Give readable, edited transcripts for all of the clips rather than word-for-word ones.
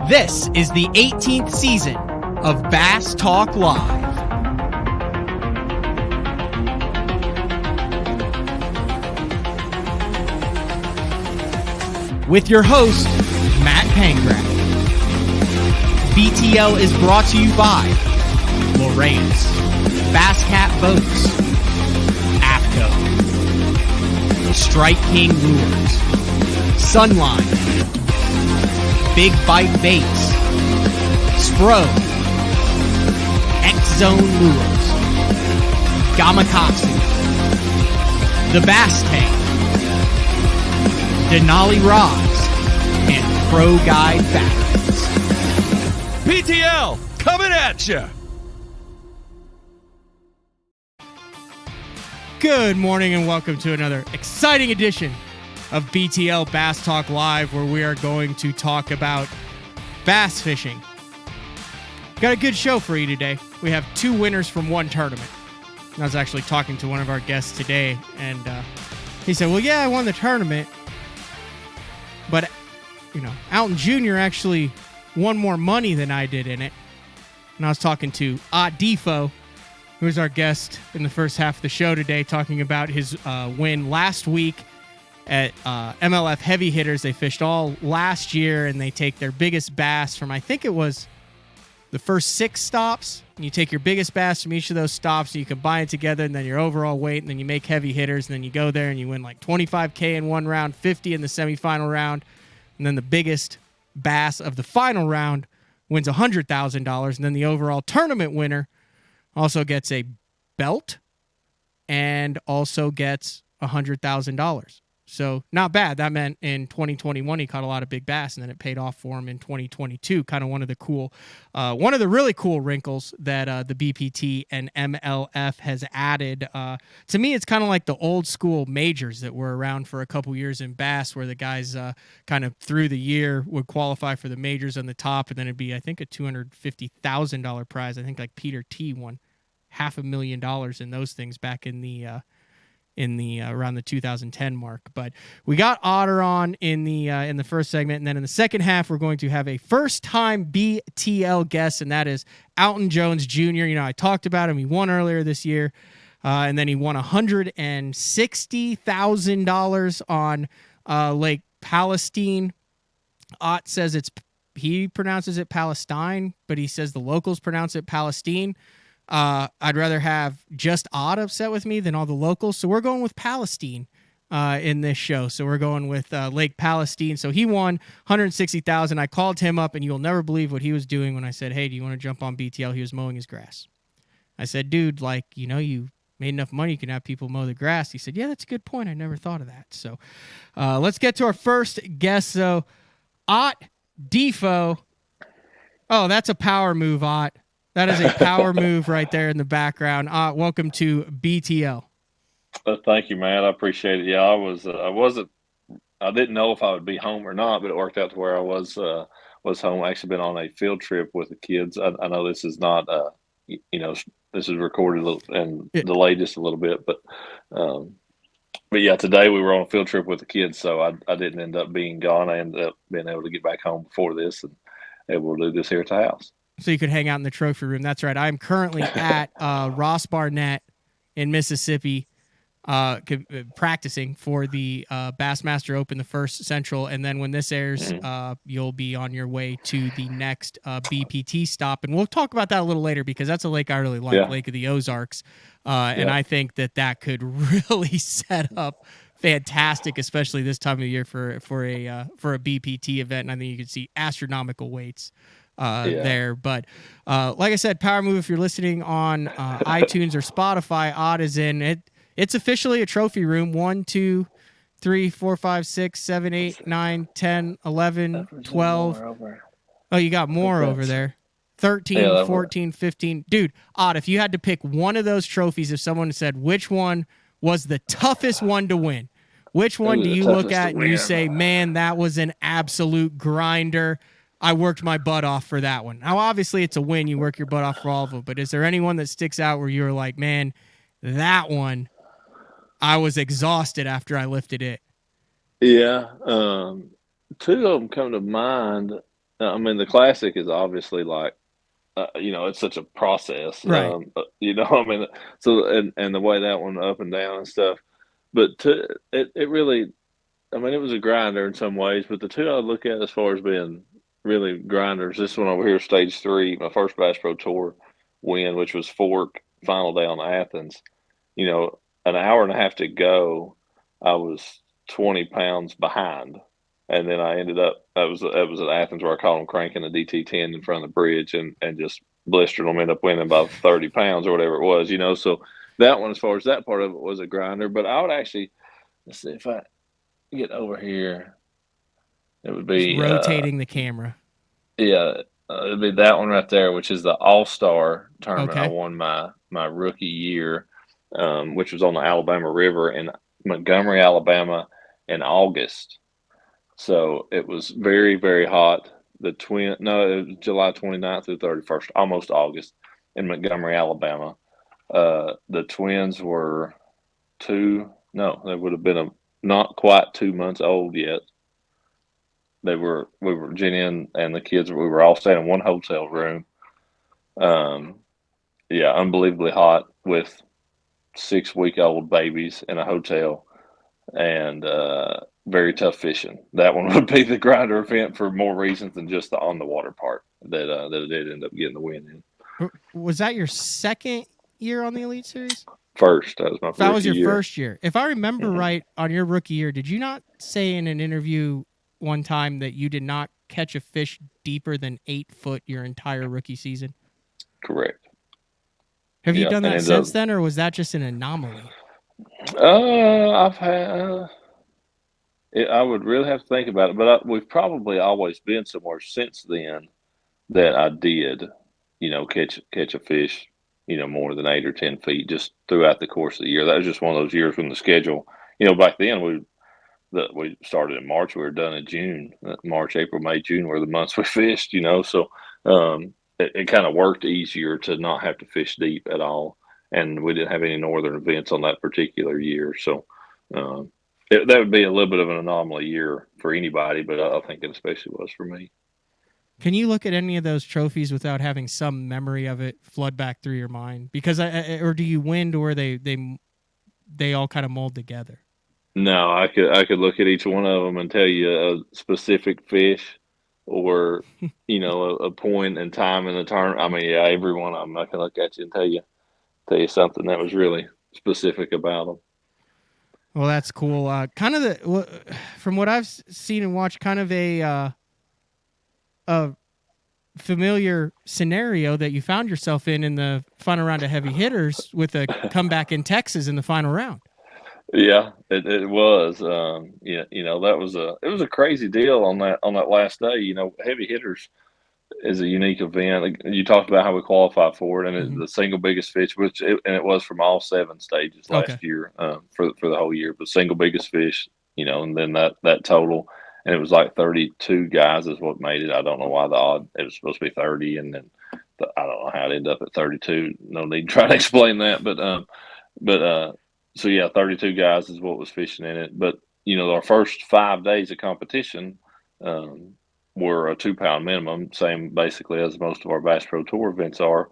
This is the 18th season of Bass Talk Live. With your host, Matt Pangrath. BTL is brought to you by Lawrence, Bass Cat Boats, AFCO, Strike King Lures, Sunline, Big Bite Baits, Spro, X-Zone Lures, Gamakatsu, The Bass Tank, Denali Rods, and Pro Guide Batteries. BTL, coming at you! Good morning and welcome to another exciting edition of BTL Bass Talk Live, where we are going to talk about bass fishing. Got a good show for you today. We have two winners from one tournament. And I was actually talking to one of our guests today, and he said, well, yeah, I won the tournament, but, you know, Alton Jr. actually won more money than I did in it. And I was talking to Ott DeFoe, who was our guest in the first half of the show today, talking about his win last week at MLF Heavy Hitters. They fished all last year, and they take their biggest bass from, I think it was the first 6 stops. And you take your biggest bass from each of those stops, and you combine it together, and then your overall weight, and then you make Heavy Hitters, and then you go there and you win like $25K in one round, $50 in the semifinal round, and then the biggest bass of the final round wins $100,000, and then the overall tournament winner also gets a belt and also gets $100,000. So not bad. That meant in 2021 he caught a lot of big bass, and then it paid off for him in 2022. Kind of one of the really cool wrinkles that the BPT and MLF has added. To me, it's kind of like the old school majors that were around for a couple years in bass, where the guys kind of through the year would qualify for the majors on the top, and then it'd be, I think, a $250,000 prize. I think like Peter T won $500,000 in those things back in the around the 2010 mark. But we got Otter on in the first segment, and then in the second half we're going to have a first-time BTL guest, and that is Alton Jones Jr. You know, I talked about him. He won earlier this year, and then he won $160,000 on Lake Palestine. Ott says he pronounces it Palestine, but he says the locals pronounce it Palestine. I'd rather have just Ott upset with me than all the locals. So we're going with Palestine in this show. So we're going with Lake Palestine. So he won $160,000. I called him up, and you'll never believe what he was doing when I said, hey, do you want to jump on BTL? He was mowing his grass. I said, dude, like, you know, you made enough money, you can have people mow the grass. He said, yeah, that's a good point. I never thought of that. So let's get to our first guest. So Ott DeFoe. Oh, that's a power move, Ott. That is a power move right there in the background. Welcome to BTL. Thank you, man. I appreciate it. Yeah, I didn't know if I would be home or not, but it worked out to where I was home. I actually been on a field trip with the kids. I know this is not, this is recorded and delayed just a little bit, but yeah, today we were on a field trip with the kids, so I didn't end up being gone. I ended up being able to get back home before this and able to do this here at the house. So you could hang out in the trophy room. That's right. I'm currently at Ross Barnett in Mississippi practicing for the Bassmaster Open, the first Central. And then when this airs, you'll be on your way to the next BPT stop. And we'll talk about that a little later, because that's a lake I really like, Lake of the Ozarks. And I think that could really set up fantastic, especially this time of year for a BPT event. And I think you can see astronomical weights there. But like I said, power move, if you're listening on iTunes or Spotify, Ott is in it. It's officially a trophy room. 1, 2, 3, 4, 5, 6, 7, 8, 9, 10, 11, 12. Oh, you got more over there. 13, 14, 15. Dude, Ott, if you had to pick one of those trophies, if someone said which one was the toughest one to win, which one do you look at and you say, man, that was an absolute grinder? I worked my butt off for that one. Now, obviously, it's a win. You work your butt off for all of them. But is there anyone that sticks out where you're like, man, that one, I was exhausted after I lifted it? Yeah. Two of them come to mind. I mean, the classic is obviously like, it's such a process. Right. I mean, so and the way that one up and down and stuff. But it really, I mean, it was a grinder in some ways. But the two I look at as far as being really grinders, this one over here, stage three, my first Bass Pro Tour win, which was Fork, final day on Athens. An hour and a half to go, I was 20 pounds behind. And then I ended up, that was at Athens where I caught them cranking a DT10 in front of the bridge and just blistered them, ended up winning about 30 pounds or whatever it was. So that one, as far as that part of it, was a grinder. But I would actually, let's see if I get over here, it would Just be, rotating the camera. yeah, it'd be that one right there, which is the All-Star tournament. I Okay. won my rookie year, which was on the Alabama River in Montgomery, Alabama, in August. So it was very, very hot. It was July 29th through 31st, almost August, in Montgomery, Alabama. The twins were they would have been not quite 2 months old yet. Jenny and the kids, we were all staying in one hotel room. Um, yeah, unbelievably hot with 6-week-old babies in a hotel and very tough fishing. That one would be the grinder event for more reasons than just the on the water part that it did end up getting the win in. Was that your second year on the Elite Series? First, that was my That rookie was your year. first year. If I remember right, on your rookie year, did you not say in an interview one time that you did not catch a fish deeper than 8 foot your entire rookie season? Correct. Have you Yeah, done and that ended since up. then, or was that just an anomaly? I've had. I would really have to think about it, but we've probably always been somewhere since then that I did, catch a fish, more than 8 or 10 feet just throughout the course of the year. That was just one of those years when the schedule, back then we started in March, we were done in June. March, April, May, June were the months we fished. So it kind of worked easier to not have to fish deep at all, and we didn't have any northern events on that particular year. So um, that would be a little bit of an anomaly year for anybody, but I think it especially was for me. Can you look at any of those trophies without having some memory of it flood back through your mind? Because or do you win to where they all kind of mold together? No, I could look at each one of them and tell you a specific fish or a point in time in the turn. I mean, yeah, every one of them I can look at you and tell you something that was really specific about them. Well, that's cool. Kind of from what I've seen and watched, kind of a familiar scenario that you found yourself in the final round of Heavy Hitters with a comeback in Texas in the final round. Yeah, it was. That was a crazy deal on that last day. Heavy hitters is a unique event. You talked about how we qualify for it, and it's the single biggest fish, and it was from all 7 stages Okay. last year for the whole year. But single biggest fish, and then that total, and it was like 32 guys is what made it. I don't know why the odd. It was supposed to be 30, and then I don't know how it ended up at 32. No need to try to explain that, but so yeah, 32 guys is what was fishing in it. But our first 5 days of competition. Were a 2 pound minimum, same basically as most of our Bass Pro Tour events are.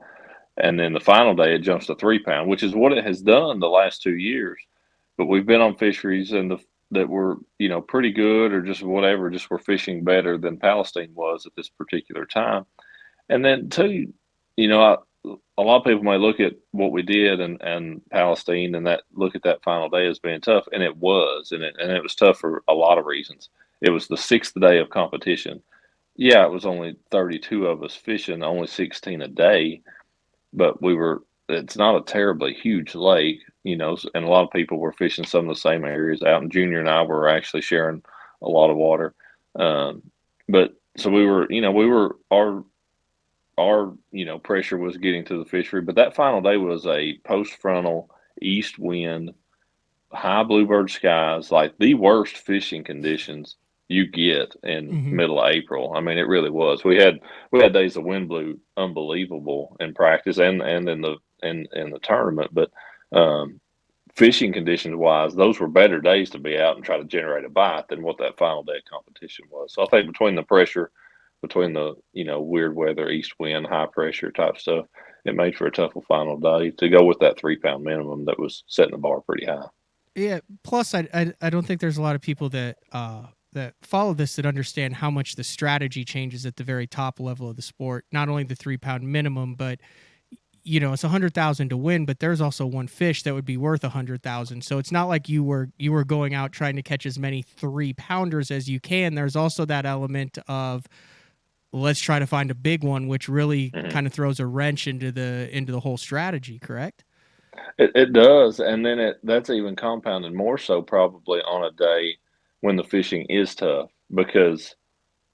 And then the final day, it jumps to 3 pound, which is what it has done the last 2 years. But we've been on fisheries that were, pretty good or just whatever, just were fishing better than Palestine was at this particular time. And then, too, a lot of people may look at what we did and Palestine and look at that final day as being tough. And it was. And it was tough for a lot of reasons. It was the 6th day of competition. Yeah, it was only 32 of us fishing, only 16 a day, but it's not a terribly huge lake, and a lot of people were fishing some of the same areas. Alton Jr. and I were actually sharing a lot of water. But so our pressure was getting to the fishery, but that final day was a post frontal east wind, high bluebird skies, like the worst fishing conditions you get in middle of April. I mean, it really was. We had days the wind blew unbelievable in practice and in the tournament, but fishing conditions wise, those were better days to be out and try to generate a bite than what that final day of competition was. So I think between the pressure, between the, weird weather, east wind, high pressure type stuff. It made for a tough final day to go with that 3-pound minimum that was setting the bar pretty high. Yeah. Plus, I don't think there's a lot of people that that follow this that understand how much the strategy changes at the very top level of the sport. Not only the 3-pound minimum, but it's 100,000 to win, but there's also one fish that would be worth 100,000. So it's not like you were going out trying to catch as many 3-pounders as you can. There's also that element of let's try to find a big one, which really kind of throws a wrench into the whole strategy. Correct? It does, and then that's even compounded more so probably on a day when the fishing is tough, because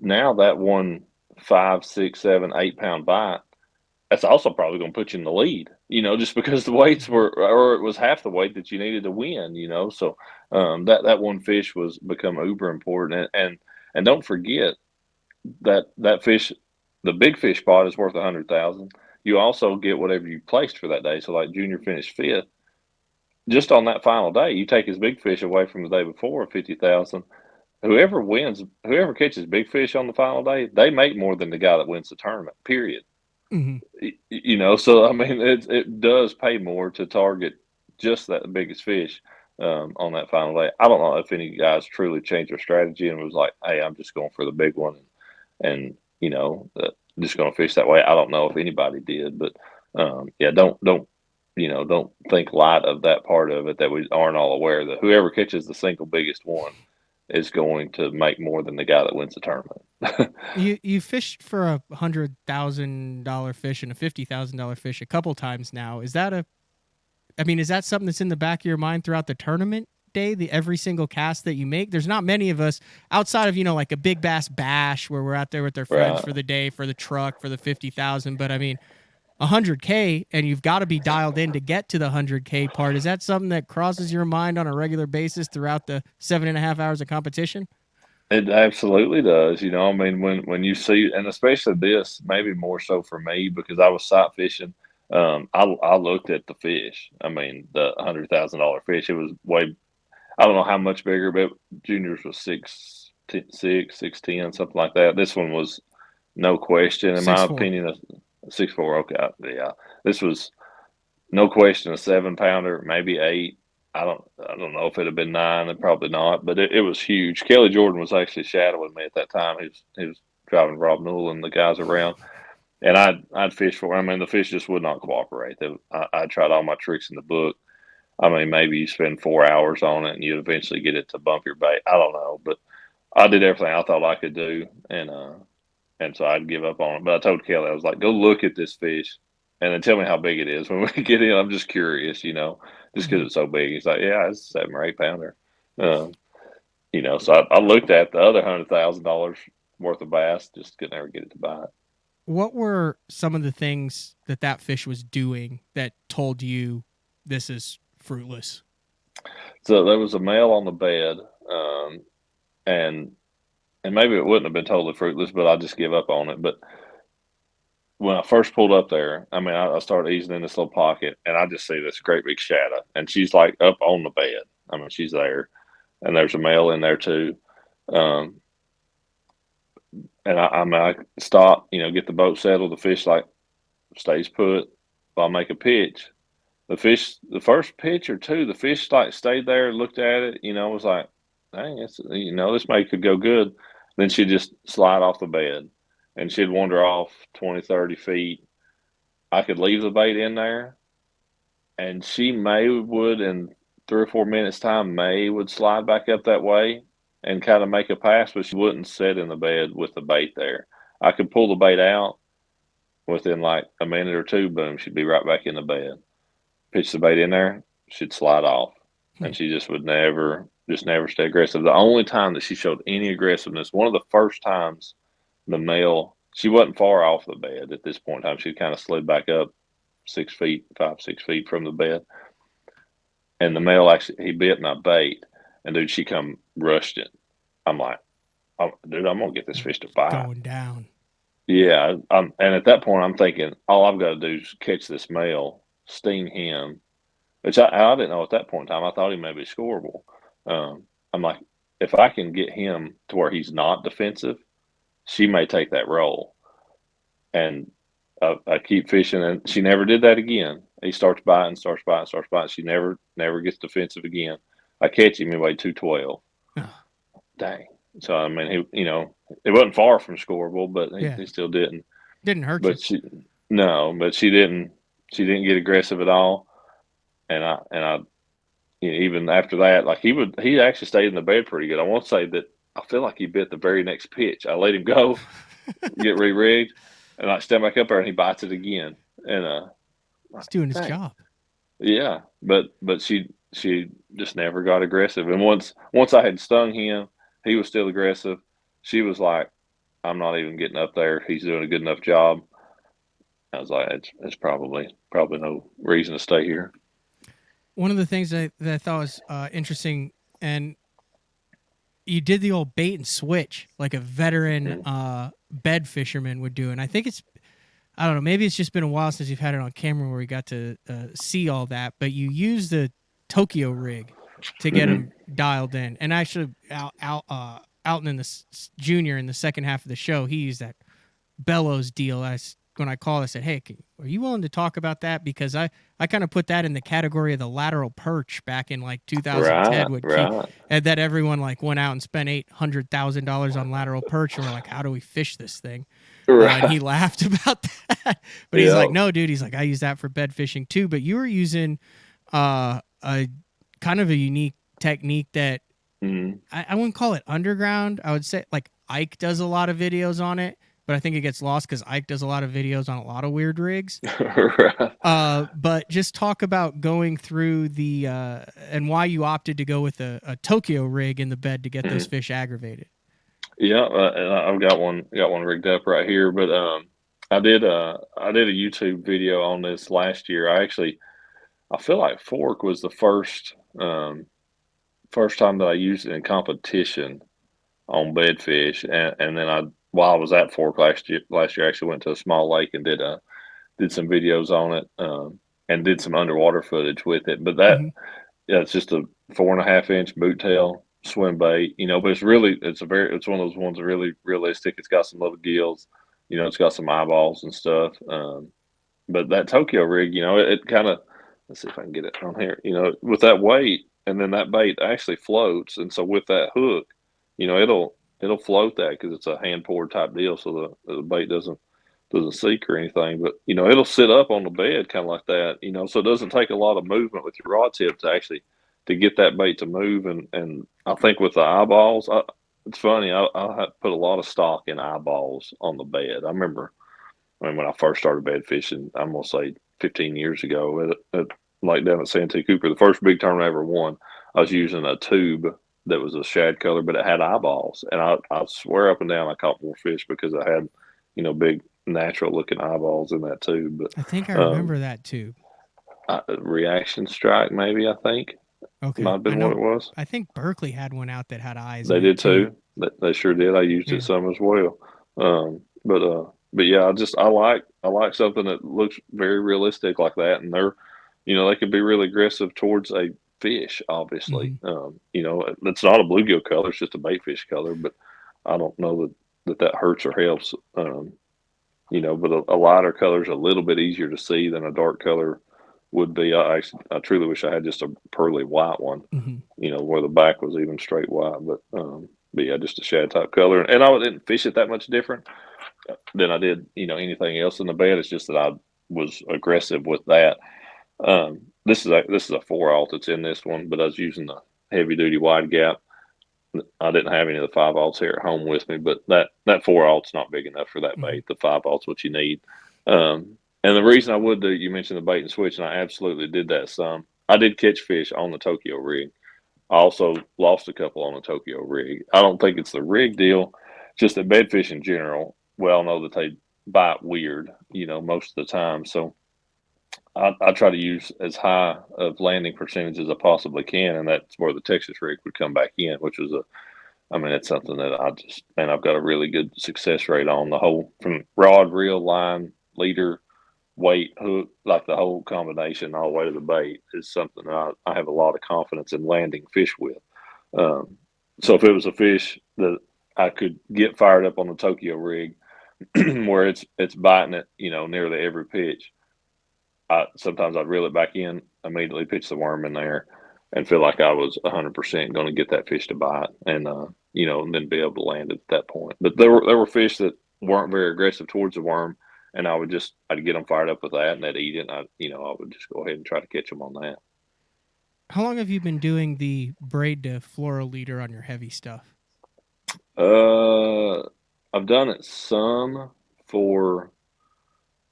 now that one 5, 6, 7, 8 pound bite, that's also probably going to put you in the lead, just because the weights were, or it was half the weight that you needed to win, So that one fish was become uber important, and don't forget that fish, the big fish spot is worth 100,000. You also get whatever you placed for that day. So like Junior finished 5th. Just on that final day, you take his big fish away from the day before, 50,000. Whoever wins, whoever catches big fish on the final day, they make more than the guy that wins the tournament. Period. So I mean, it does pay more to target just that biggest fish on that final day. I don't know if any guys truly changed their strategy and was like, "Hey, I'm just going for the big one," and just going to fish that way. I don't know if anybody did, but yeah, don't think light of that part of it, that we aren't all aware that whoever catches the single biggest one is going to make more than the guy that wins the tournament. You fished for $100,000 fish and a $50,000 fish a couple times now. Is that something that's in the back of your mind throughout the tournament day, every single cast that you make? There's not many of us outside of, like a big bass bash where we're out there with our friends for the day, for the truck, for the 50,000. But I mean, 100K, and you've got to be dialed in to get to the 100K part. Is that something that crosses your mind on a regular basis throughout the 7.5 hours of competition? It absolutely does. I mean, when you see, and especially this, maybe more so for me because I was sight fishing. I looked at the fish. I mean, the $100,000 fish. It was way. I don't know how much bigger, but Junior's was 6'10", something like that. This one was no question, in my opinion, 6'4". Okay, yeah. This was no question a 7-pounder, maybe 8. I don't know if it'd have been 9, and probably not, but it was huge. Kelly Jordan was actually shadowing me at that time. He was driving Rob Newell and the guys around, and I'd fish for. I mean, the fish just would not cooperate. I tried all my tricks in the book. I mean, maybe you spend 4 hours on it and you eventually get it to bump your bait. I don't know, but I did everything I thought I could do, and so I'd give up on it. But I told Kelly, I was like, go look at this fish and then tell me how big it is when we get in. I'm just curious, just because it's so big. He's like, yeah, it's a 7 or 8 pounder. So I looked at the other $100,000 worth of bass, just could never get it to bite. What were some of the things that fish was doing that told you this is fruitless? So there was a male on the bed, and maybe it wouldn't have been totally fruitless, but I just give up on it. But when I first pulled up there, I mean, I started easing in this little pocket, and I just see this great big shadow, and she's like up on the bed. I mean, she's there, and there's a male in there too. And I stop, get the boat settled. The fish like stays put. I'll make a pitch. The first pitch or two, the fish like stayed there, looked at it, was like, dang, this may could go good. Then she'd just slide off the bed, and she'd wander off 20, 30 feet. I could leave the bait in there, and she would in 3 or 4 minutes time, would slide back up that way and kind of make a pass, but she wouldn't sit in the bed with the bait there. I could pull the bait out within like a minute or two, boom, she'd be right back in the bed. Pitch the bait in there, she'd slide off, and she just would never stay aggressive. The only time that she showed any aggressiveness, one of the first times, the male, she wasn't far off the bed at this point in time. She kind of slid back up 6 feet, 5, 6 feet from the bed, and the male actually, he bit my bait, and dude, she come rushed it. I'm like, dude, I'm gonna get this fish to bite. Going down. Yeah, and at that point, I'm thinking all I've got to do is catch this male, sting him, which I didn't know at that point in time. I thought he may be scoreable. I'm like, if I can get him to where he's not defensive, she may take that role. And I keep fishing, and she never did that again. He starts biting. She never gets defensive again. I catch him, he weighed 212. Dang. So I mean, it wasn't far from scoreable, but he still didn't. Didn't hurt But you. but she didn't get aggressive at all. And I even after that, like he actually stayed in the bed pretty good. I won't say that. I feel like he bit the very next pitch. I let him go, get re-rigged, and I stand back up there and he bites it again. And he's doing his job. Yeah, but she just never got aggressive. And once I had stung him, he was still aggressive. She was like, "I'm not even getting up there. He's doing a good enough job." I was like, "It's probably no reason to stay here." One of the things that I thought was interesting, and you did the old bait and switch like a veteran bed fisherman would do, and I think I don't know, maybe it's just been a while since you've had it on camera where we got to see all that, but you use the Tokyo rig to get them dialed in. And actually, Alton in the Junior in the second half of the show, he used that bellows deal. When I called, I said, "Hey, are you willing to talk about that?" Because I kind of put that in the category of the lateral perch back in like 2010, and that everyone like went out and spent $800,000 on lateral perch, and we're like, "How do we fish this thing?" And he laughed about that, but he's like, "No, dude." He's like, "I use that for bed fishing too." But you were using a kind of a unique technique that I wouldn't call it underground. I would say like Ike does a lot of videos on it. But I think it gets lost because Ike does a lot of videos on a lot of weird rigs. But just talk about going through the and why you opted to go with a Tokyo rig in the bed to get those fish aggravated. Yeah, and I've got one rigged up right here. But I did a YouTube video on this last year. I feel like fork was the first time that I used it in competition on bedfish, and then while I was at fork last year, I actually went to a small lake and did some videos on it, and did some underwater footage with it. But it's just a 4.5-inch boot tail swim bait, but it's one of those ones that really realistic. It's got some little gills, it's got some eyeballs and stuff. But that Tokyo rig, it kind of, let's see if I can get it on here, with that weight, and then that bait actually floats. And so with that hook, it'll float that because it's a hand poured type deal. So the bait doesn't sink or anything, but it'll sit up on the bed kind of like that, so it doesn't take a lot of movement with your rod tip to get that bait to move. And I think with the eyeballs, it's funny. I put a lot of stock in eyeballs on the bed. I remember when I first started bed fishing, I'm going to say 15 years ago at like down at Santee Cooper, the first big tournament I ever won, I was using a tube that was a shad color, but it had eyeballs. And I swear up and down I caught more fish because it had, big natural looking eyeballs in that tube. But I think I remember that tube. Reaction Strike, maybe, I think. Okay. Might have been what it was. I think Berkeley had one out that had eyes. They did too. They sure did. I used it some as well. But yeah, I like something that looks very realistic like that, and they're, they can be really aggressive towards a fish. Obviously, it's not a bluegill color; it's just a bait fish color. But I don't know that hurts or helps. But a lighter color is a little bit easier to see than a dark color would be. I truly wish I had just a pearly white one. Where the back was even straight white. But yeah, just a shad type color, and I didn't fish it that much different than I did, anything else in the bed. It's just that I was aggressive with that. This is a 4-aught that's in this one, but I was using the heavy duty wide gap. I didn't have any of the 5-aughts here at home with me, but that 4-aught's not big enough for that bait. The 5-aught's what you need. And the reason I would do, you mentioned the bait and switch, and I absolutely did that some. I did catch fish on the Tokyo rig. I also lost a couple on the Tokyo rig. I don't think it's the rig deal, just that bedfish in general, we all know that they bite weird, most of the time. So I try to use as high of landing percentage as I possibly can, and that's where the Texas rig would come back in, which was it's something that I've got a really good success rate on. The whole, from rod, reel, line, leader, weight, hook, like the whole combination all the way to the bait is something that I have a lot of confidence in landing fish with. So if it was a fish that I could get fired up on the Tokyo rig where it's biting it, nearly every pitch. Sometimes I'd reel it back in, immediately pitch the worm in there, and feel like I was 100% going to get that fish to bite, and and then be able to land it at that point. But there were fish that weren't very aggressive towards the worm, and I'd get them fired up with that, and they'd eat it. And I would just go ahead and try to catch them on that. How long have you been doing the braid to fluoro leader on your heavy stuff? I've done it some for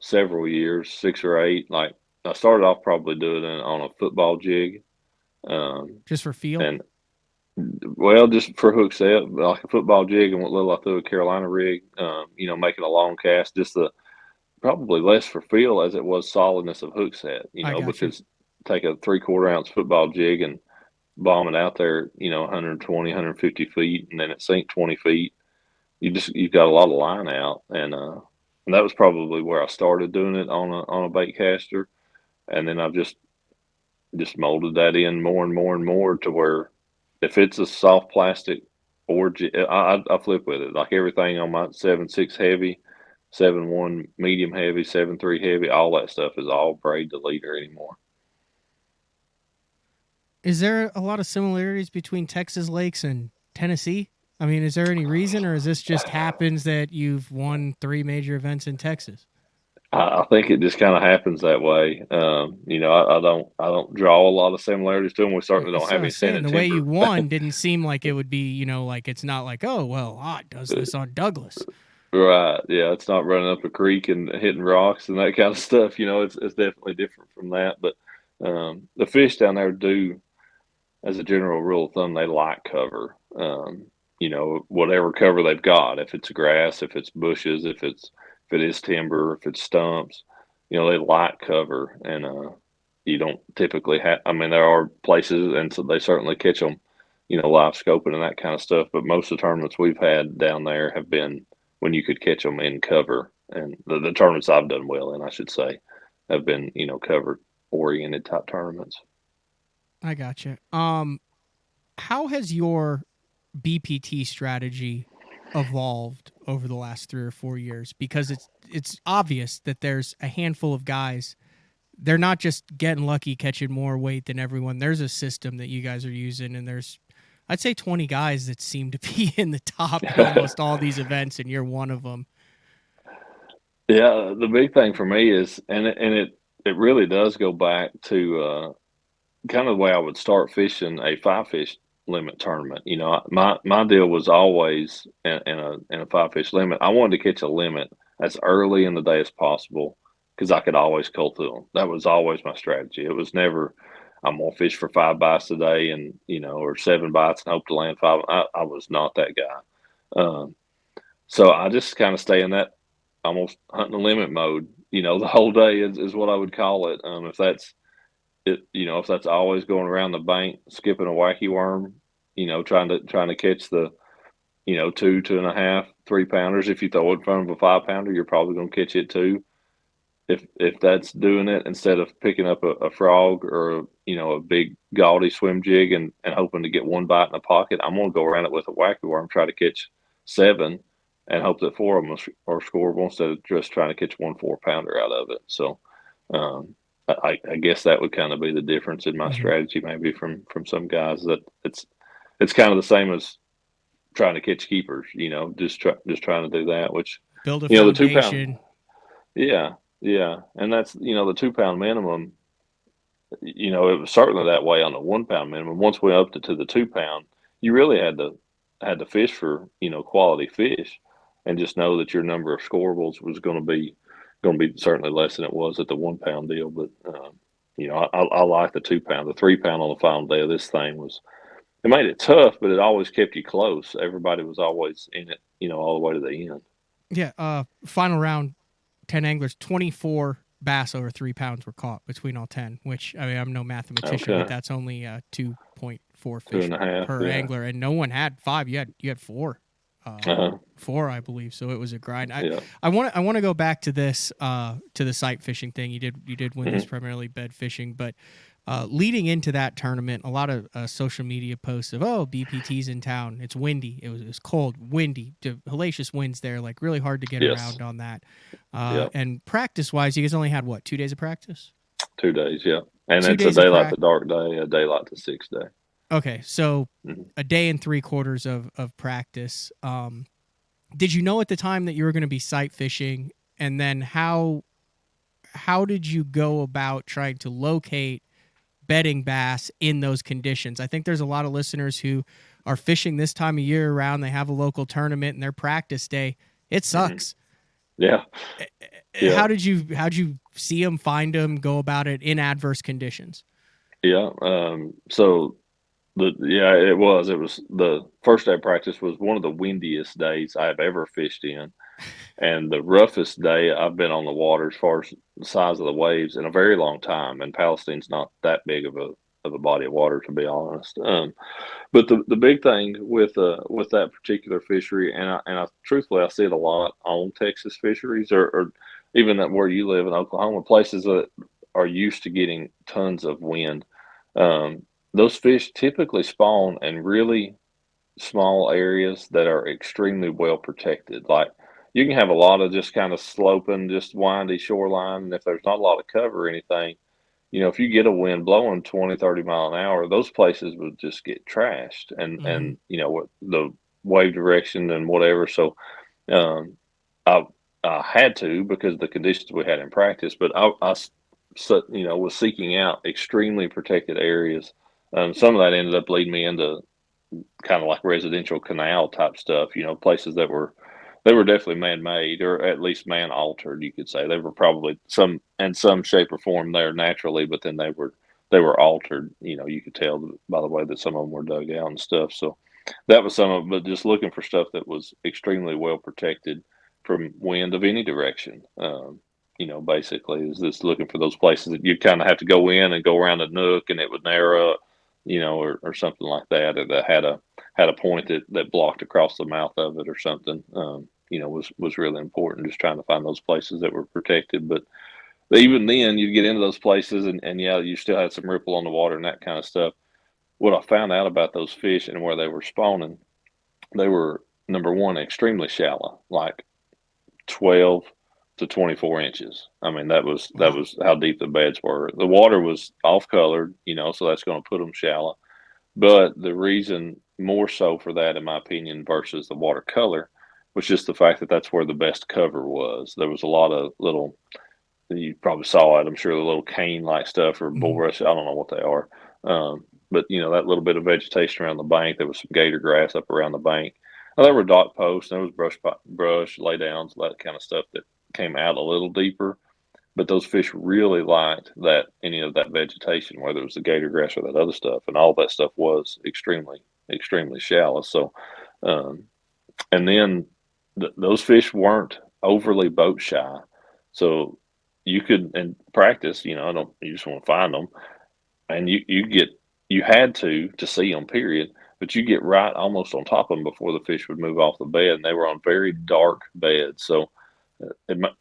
several years, 6 or 8. Like I started off probably doing it on a football jig, just for feel, and just for hook set, like a football jig, and what little I threw a Carolina rig, making a long cast, just probably less for feel as it was solidness of hook set, because take a 3/4 ounce football jig and bomb it out there, 120, 150 feet, and then it sink 20 feet. You've got a lot of line out, and that was probably where I started doing it on a bait caster, and then I've just molded that in more and more and more to where if it's a soft plastic or I flip with it, like everything on my 7.6 heavy, 7.1 medium heavy, 7.3 heavy, all that stuff is all braid to leader anymore. Is there a lot of similarities between Texas lakes and Tennessee? I mean, is there any reason, or is this just happens that you've won 3 major events in Texas? I think it just kind of happens that way. I don't draw a lot of similarities to them. We certainly don't have any Senate timber. The way you won didn't seem like it would be, like it's not like, oh, well, Ott does this on Douglas. Right. Yeah. It's not running up a creek and hitting rocks and that kind of stuff. It's definitely different from that. But the fish down there do, as a general rule of thumb, they like cover. Whatever cover they've got, if it's grass, if it's bushes, if it is timber, if it's stumps, they like cover, and you don't typically have. I mean, there are places, and so they certainly catch them, live scoping and that kind of stuff. But most of the tournaments we've had down there have been when you could catch them in cover, and the tournaments I've done well in, I should say, have been cover oriented type tournaments. I gotcha. How has your BPT strategy evolved over the last 3 or 4 years? Because it's obvious that there's a handful of guys. They're not just getting lucky catching more weight than everyone. There's a system that you guys are using, and there's, I'd say, 20 guys that seem to be in the top in almost all these events, and you're one of them. Yeah, the big thing for me is, and it really does go back to kind of the way I would start fishing a 5-fish limit tournament. My deal was always in a 5-fish limit. I wanted to catch a limit as early in the day as possible because I could always cull through them. That was always my strategy. It was never, I'm gonna fish for 5 bites today and or 7 bites and hope to land 5. I was not that guy. So I just kind of stay in that almost hunting the limit mode. The whole day is what I would call it. If that's it, if that's always going around the bank, skipping a wacky worm, trying to catch the, 2, 2.5, 3 pounders. If you throw it in front of a 5 pounder, you're probably going to catch it too. If that's doing it instead of picking up a frog or a big gaudy swim jig and hoping to get 1 bite in the pocket, I'm going to go around it with a wacky worm, try to catch 7 and hope that 4 of them are scoreable instead of just trying to catch 1 4-pounder out of it. So, I guess that would kind of be the difference in my strategy, maybe from some guys, that it's kind of the same as trying to catch keepers, just trying to do that, which build a foundation. The 2 pound, yeah, and that's the 2 pound minimum. It was certainly that way on the 1 pound minimum. Once we upped it to the 2 pound, you really had to fish for quality fish, and just know that your number of scoreables was going to be certainly less than it was at the 1 pound deal. But I like the 2 pound. The 3 pound on the final day of this thing it made it tough, but it always kept you close. Everybody was always in it, all the way to the end. Yeah. Final round, 10 anglers, 24 bass over 3 pounds were caught between all 10, which, I mean, I'm no mathematician, but that's only 2.4 fish per angler, and no one had 5. You had 4. 4, I believe. So it was a grind. I want to go back to this to the sight fishing thing. You did win this primarily bed fishing, but Leading into that tournament, a lot of social media posts of, oh, BPT's in town. It's windy. It was cold, windy, hellacious winds there, like really hard to get Yes. around on that. Yep. And practice-wise, you guys only had, what, 2 days of practice? 2 days, yeah. And 2 it's a days of daylight to dark day, a daylight to 6 day. Okay, so Mhm. a day and 3/4 of practice. Did you know at the time that you were going to be sight fishing? And then how did you go about trying to locate bedding bass in those conditions? I think there's a lot of listeners who are fishing this time of year around. They have a local tournament and their practice day. It sucks. Yeah. Yeah. How'd you see them, find them, go about it in adverse conditions? Yeah. So it was the first day of practice was one of the windiest days I have ever fished in, and the roughest day I've been on the water as far as the size of the waves in a very long time. And Palestine's not that big of a body of water, to be honest. But the big thing with that particular fishery, and I truthfully I see it a lot on Texas fisheries, or even that where you live in Oklahoma, places that are used to getting tons of wind. Those fish typically spawn in really small areas that are extremely well protected. Like, you can have a lot of just kind of sloping, just windy shoreline, and if there's not a lot of cover or anything, if you get a wind blowing 20, 30 mile an hour, those places would just get trashed, and what the wave direction and whatever. So, um, I I had to, because of the conditions we had in practice, but was seeking out extremely protected areas. Some of that ended up leading me into kind of like residential canal type stuff, places that were definitely man-made, or at least man-altered, you could say. They were probably in some shape or form there naturally, but then they were altered. You could tell by the way that some of them were dug out and stuff. So that was some of it, but just looking for stuff that was extremely well protected from wind of any direction. Basically is just looking for those places that you kind of have to go in and go around a nook and it would narrow up, or something like that, or that had a point that blocked across the mouth of it or something. Was really important, just trying to find those places that were protected. But even then, you get into those places and yeah, you still had some ripple on the water and that kind of stuff. What I found out about those fish and where they were spawning, they were, number one, extremely shallow, like 12 to 24 inches. I mean, that was how deep the beds were. The water was off colored, so that's going to put them shallow. But the reason more so for that, in my opinion, versus the water color, was just the fact that that's where the best cover was. There was a lot of little, you probably saw it, I'm sure, the little cane-like stuff or bulrush. I don't know what they are. But, that little bit of vegetation around the bank, there was some gator grass up around the bank. Now, there were dock posts, and there was brush, laydowns, that kind of stuff that came out a little deeper. But those fish really liked any of that vegetation, whether it was the gator grass or that other stuff, and all that stuff was extremely, extremely shallow. So, and then those fish weren't overly boat shy, so you could, in practice, you just want to find them, and you had to see them, period. But you get right almost on top of them before the fish would move off the bed, and they were on very dark beds, so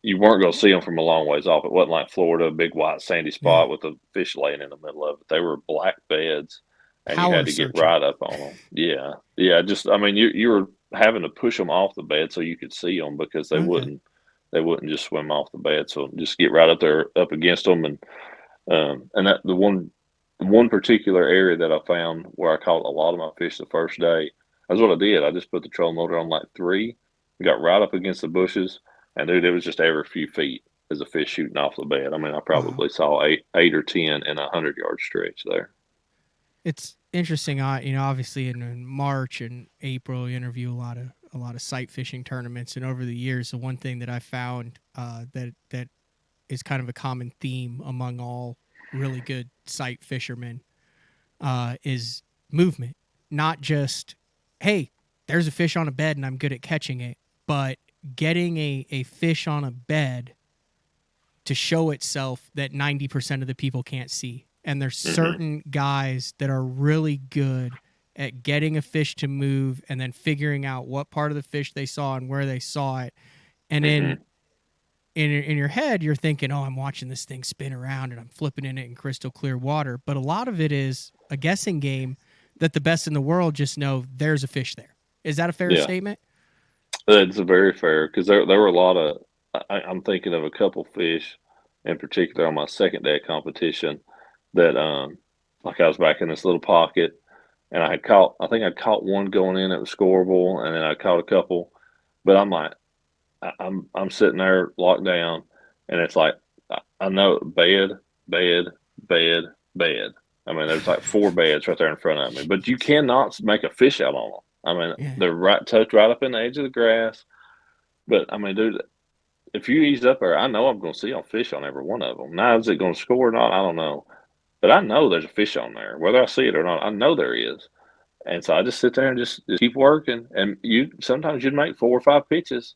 you weren't going to see them from a long ways off. It wasn't like Florida, a big white sandy spot with a fish laying in the middle of it. They were black beds, and you had to get right up on them. Yeah, yeah. Just, I mean, you were having to push them off the bed so you could see them, because they wouldn't just swim off the bed. So just get right up there, up against them, and that the one particular area that I found where I caught a lot of my fish the first day. That's what I did. I just put the trolling motor on like 3, got right up against the bushes. And dude, it was just every few feet as a fish shooting off the bed. I mean, I probably saw eight or 10 in a 100-yard stretch there. It's interesting. Obviously in March and April, you interview a lot of sight fishing tournaments, and over the years, the one thing that I found that is kind of a common theme among all really good sight fishermen is movement. Not just, hey, there's a fish on a bed and I'm good at catching it, but getting a fish on a bed to show itself that 90% of the people can't see. And there's certain guys that are really good at getting a fish to move and then figuring out what part of the fish they saw and where they saw it. And then in your head, you're thinking, oh, I'm watching this thing spin around and I'm flipping in it in crystal clear water. But a lot of it is a guessing game that the best in the world just know there's a fish there. Is that a fair statement? It's a very fair, because there were a lot of, I'm thinking of a couple fish in particular on my second day of competition that, like I was back in this little pocket and I think I caught one going in that was scoreable, and then I caught a couple, but I'm like, I'm sitting there locked down, and it's like, I know bed, bed, bed, bed. I mean, there's like 4 beds right there in front of me, but you cannot make a fish out on them. I mean, they're tucked right up in the edge of the grass. But I mean, dude, if you ease up there, I know I'm going to see a fish on every one of them. Now, is it going to score or not? I don't know. But I know there's a fish on there. Whether I see it or not, I know there is. And so I just sit there and just keep working. And sometimes you'd make 4 or 5 pitches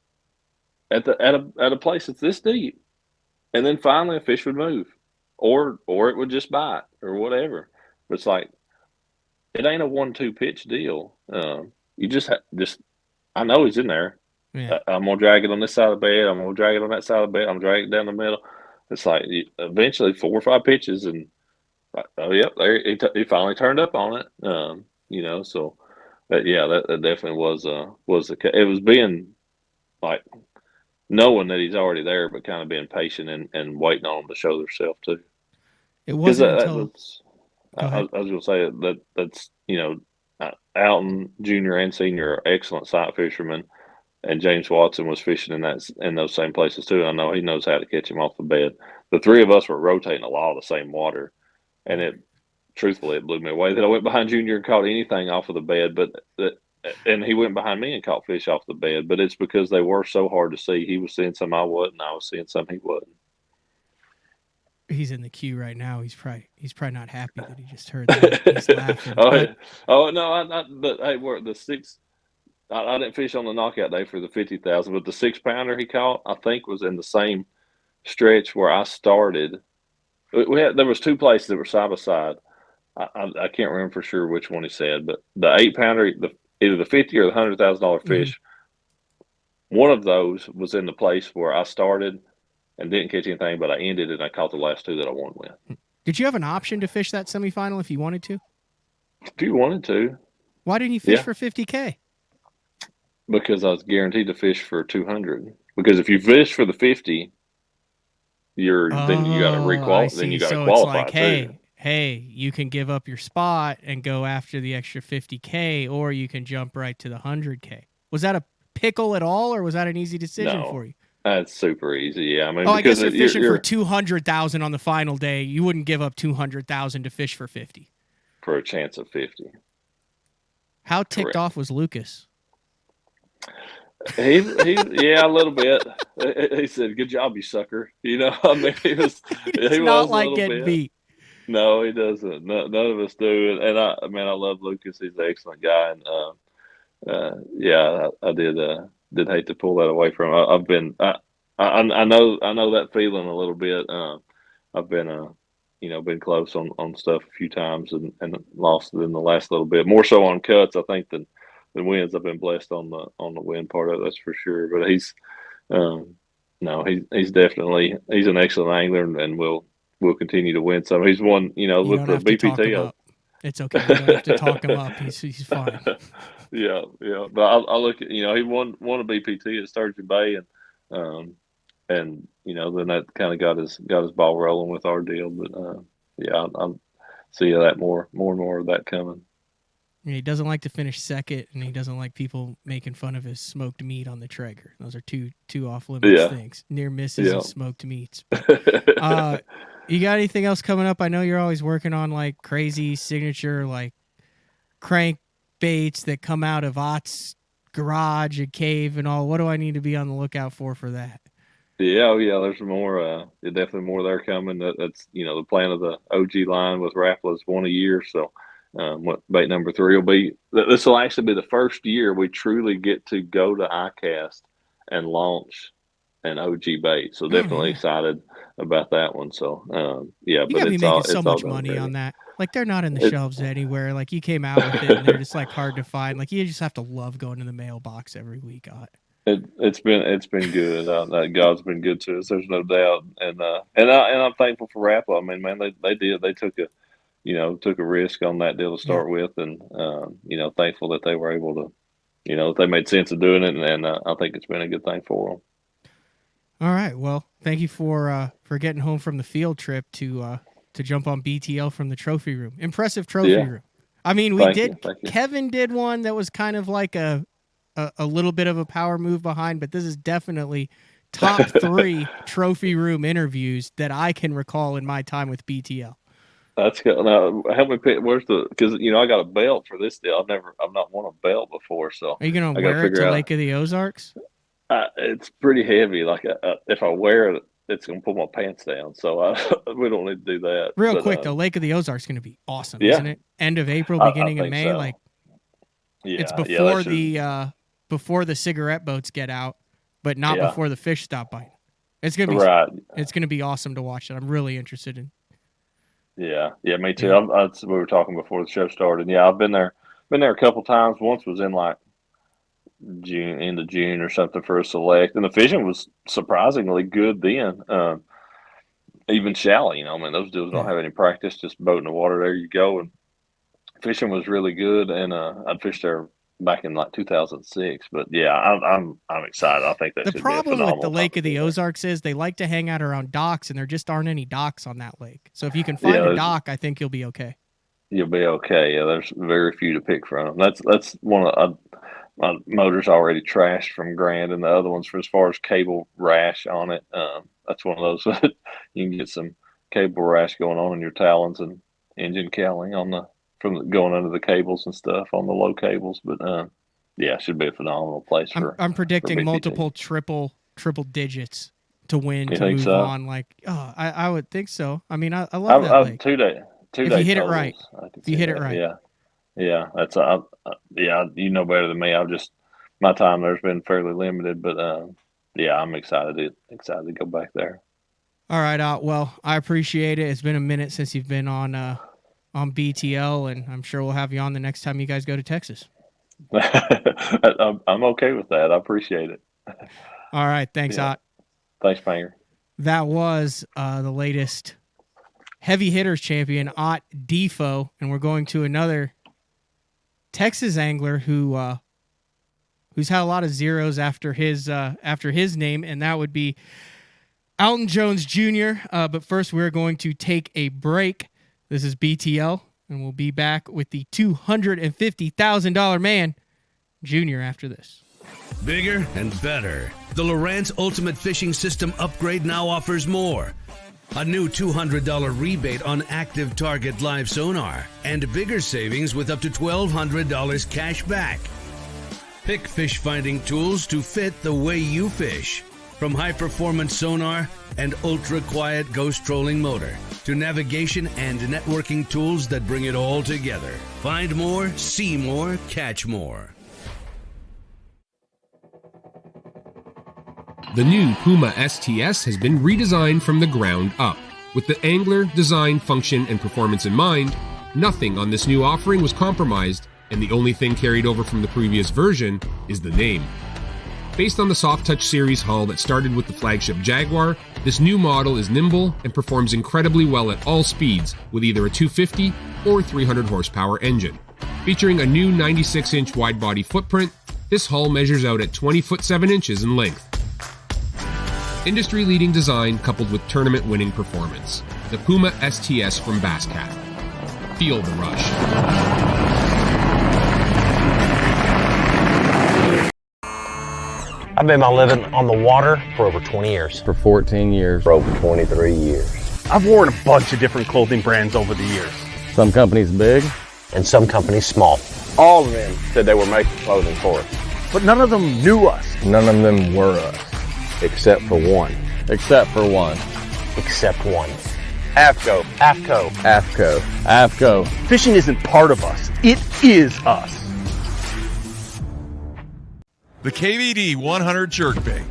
at a place that's this deep. And then finally a fish would move. Or it would just bite or whatever. But it's like, it ain't a 1-2 pitch deal. You just I know he's in there. Yeah. I'm gonna drag it on this side of the bed. I'm gonna drag it on that side of the bed. I'm dragging it down the middle. It's like eventually 4 or 5 pitches, and oh yep, there he finally turned up on it. You know, so that definitely was the case. It was being like knowing that he's already there, but kind of being patient and waiting on them to show themselves too. It wasn't until I was going to say that's Alton Jr. and Senior are excellent sight fishermen, and James Watson was fishing in those same places too. I know he knows how to catch him off the bed. The 3 of us were rotating a lot of the same water, and truthfully it blew me away that I went behind Junior and caught anything off of the bed, and he went behind me and caught fish off the bed. But it's because they were so hard to see. He was seeing some I wasn't. I was seeing some he wasn't. He's in the queue right now. He's probably not happy that he just heard that. He's laughing. No, but hey, the 6. I didn't fish on the knockout day for the 50,000, but the 6-pounder he caught, I think, was in the same stretch where I started. There was 2 places that were side by side. I can't remember for sure which one he said, but the 8-pounder, either the 50 or the $100,000 fish, one of those was in the place where I started and didn't catch anything, but I ended and I caught the last 2 that I won with. Did you have an option to fish that semifinal if you wanted to? If you wanted to. Why didn't you fish for $50K? Because I was guaranteed to fish for 200. Because if you fish for the 50, then you got to requalify. Then you got to qualify. It's like, hey, you can give up your spot and go after the extra 50K, or you can jump right to the 100K. Was that a pickle at all, or was that an easy decision for you? That's super easy. Yeah, I mean, I guess you're fishing for 200,000 on the final day. You wouldn't give up 200,000 to fish for 50 for a chance of 50. How ticked off was Lucas? He a little bit. He said, "Good job, you sucker." You know, I mean, he was not like getting beat. No, he doesn't. None of us do. And I love Lucas. He's an excellent guy. And I did hate to pull that away from him. I know that feeling a little bit. I've been been close on stuff a few times and lost it in the last little bit. More so on cuts, I think, than wins. I've been blessed on the win part of it, that's for sure. But he's definitely an excellent angler and will continue to win some. He's won, with the BPT. It's okay. You don't have to talk him up. He's fine. Yeah. But I look at, he won a BPT at Sturgeon Bay, and then that kind of got his ball rolling with our deal. But I'm seeing that more and more of that coming. He doesn't like to finish second, and he doesn't like people making fun of his smoked meat on the Traeger. Those are two off limits things. Near misses and smoked meats. But, you got anything else coming up? I know you're always working on like crazy signature like crank baits that come out of Ott's garage and cave and all. What do I need to be on the lookout for that? Yeah, there's more. Definitely more there coming. That's the plan of the OG line with Raffles one a year. So, what bait number 3 will be? This will actually be the first year we truly get to go to ICAST and launch an OG bait. So definitely excited about that one. So you but gotta be making so much money on that. Like they're not in the shelves anywhere. Like you came out with it and they're just like hard to find. Like you just have to love going to the mailbox every week. It's been good. God's been good to us. There's no doubt, and I'm thankful for Rapala. I mean, man, they took a risk on that deal to start with, and thankful that they were able to, they made sense of doing it, and I think it's been a good thing for them. All right. Well, thank you for getting home from the field trip to jump on BTL from the trophy room. Impressive trophy room. I mean, Thank you. Kevin did one that was kind of like a little bit of a power move behind, but this is definitely top 3 trophy room interviews that I can recall in my time with BTL. That's good. Now, help me pick. Because I got a belt for this deal. I've not worn a belt before. So are you gonna wear it to Lake of the Ozarks? It's pretty heavy. Like if I wear it, it's gonna pull my pants down. So we don't need to do that. Real quick though, Lake of the Ozarks is gonna be awesome, isn't it? End of April, beginning of May. So. It's before before the cigarette boats get out, but not before the fish stop biting. It's gonna be It's gonna be awesome to watch that. I'm really interested in. Yeah, me too. Yeah. We were talking before the show started. Yeah, I've been there a couple times. Once was in like end of June or something for a select, and the fishing was surprisingly good then. Even shallow, those dudes don't have any practice, just boat in the water. There you go, and fishing was really good. And I'd fished there back in like 2006. But yeah, I'm excited. I think that the problem with the Lake of the Ozarks is they like to hang out around docks, and there just aren't any docks on that lake. So if you can find a dock, I think you'll be okay. You'll be okay. Yeah, there's very few to pick from. That's one of my motor's already trashed from Grand, and the other one's for as far as cable rash on it. That's one of those that you can get some cable rash going on in your talons and engine cowling from going under the cables and stuff on the low cables. But it should be a phenomenal place. I'm predicting multiple triple digits to win you to move so? On. I would think so. I mean, I love that lake. 2 day. If you hit it right. If you hit it right. Yeah. That's you know better than me. My time there's been fairly limited, but I'm excited to go back there. All right, well, I appreciate it. It's been a minute since you've been on BTL, and I'm sure we'll have you on the next time you guys go to Texas. I'm okay with that. I appreciate it. All right, thanks, Ott. Thanks, Panger. That was the latest Heavy Hitters champion, Ott DeFoe, and we're going to another Texas angler who's had a lot of zeros after his name, and that would be Alton Jones Jr. But first, we're going to take a break. This is BTL, and we'll be back with the $250,000 man, Junior, after this. Bigger and better. The Lowrance Ultimate Fishing System upgrade now offers more. A new $200 rebate on active target live sonar, and bigger savings with up to $1,200 cash back. Pick fish finding tools to fit the way you fish. From high-performance sonar and ultra-quiet ghost trolling motor to navigation and networking tools that bring it all together. Find more, see more, catch more. The new Puma STS has been redesigned from the ground up. With the angler, design, function, and performance in mind, nothing on this new offering was compromised, and the only thing carried over from the previous version is the name. Based on the Soft Touch series hull that started with the flagship Jaguar, this new model is nimble and performs incredibly well at all speeds with either a 250 or 300 horsepower engine. Featuring a new 96-inch wide-body footprint, this hull measures out at 20 foot 7 inches in length. Industry-leading design coupled with tournament-winning performance. The Puma STS from Basscat. Feel the rush. I've been my living on the water for over 20 years. For 14 years. For over 23 years. I've worn a bunch of different clothing brands over the years. Some companies big. And some companies small. All of them said they were making clothing for us. But none of them knew us. None of them were us. Except for one. Except for one. Except one. AFCO. AFCO. AFCO. AFCO. Fishing isn't part of us. It is us. The KVD 100 jerkbait.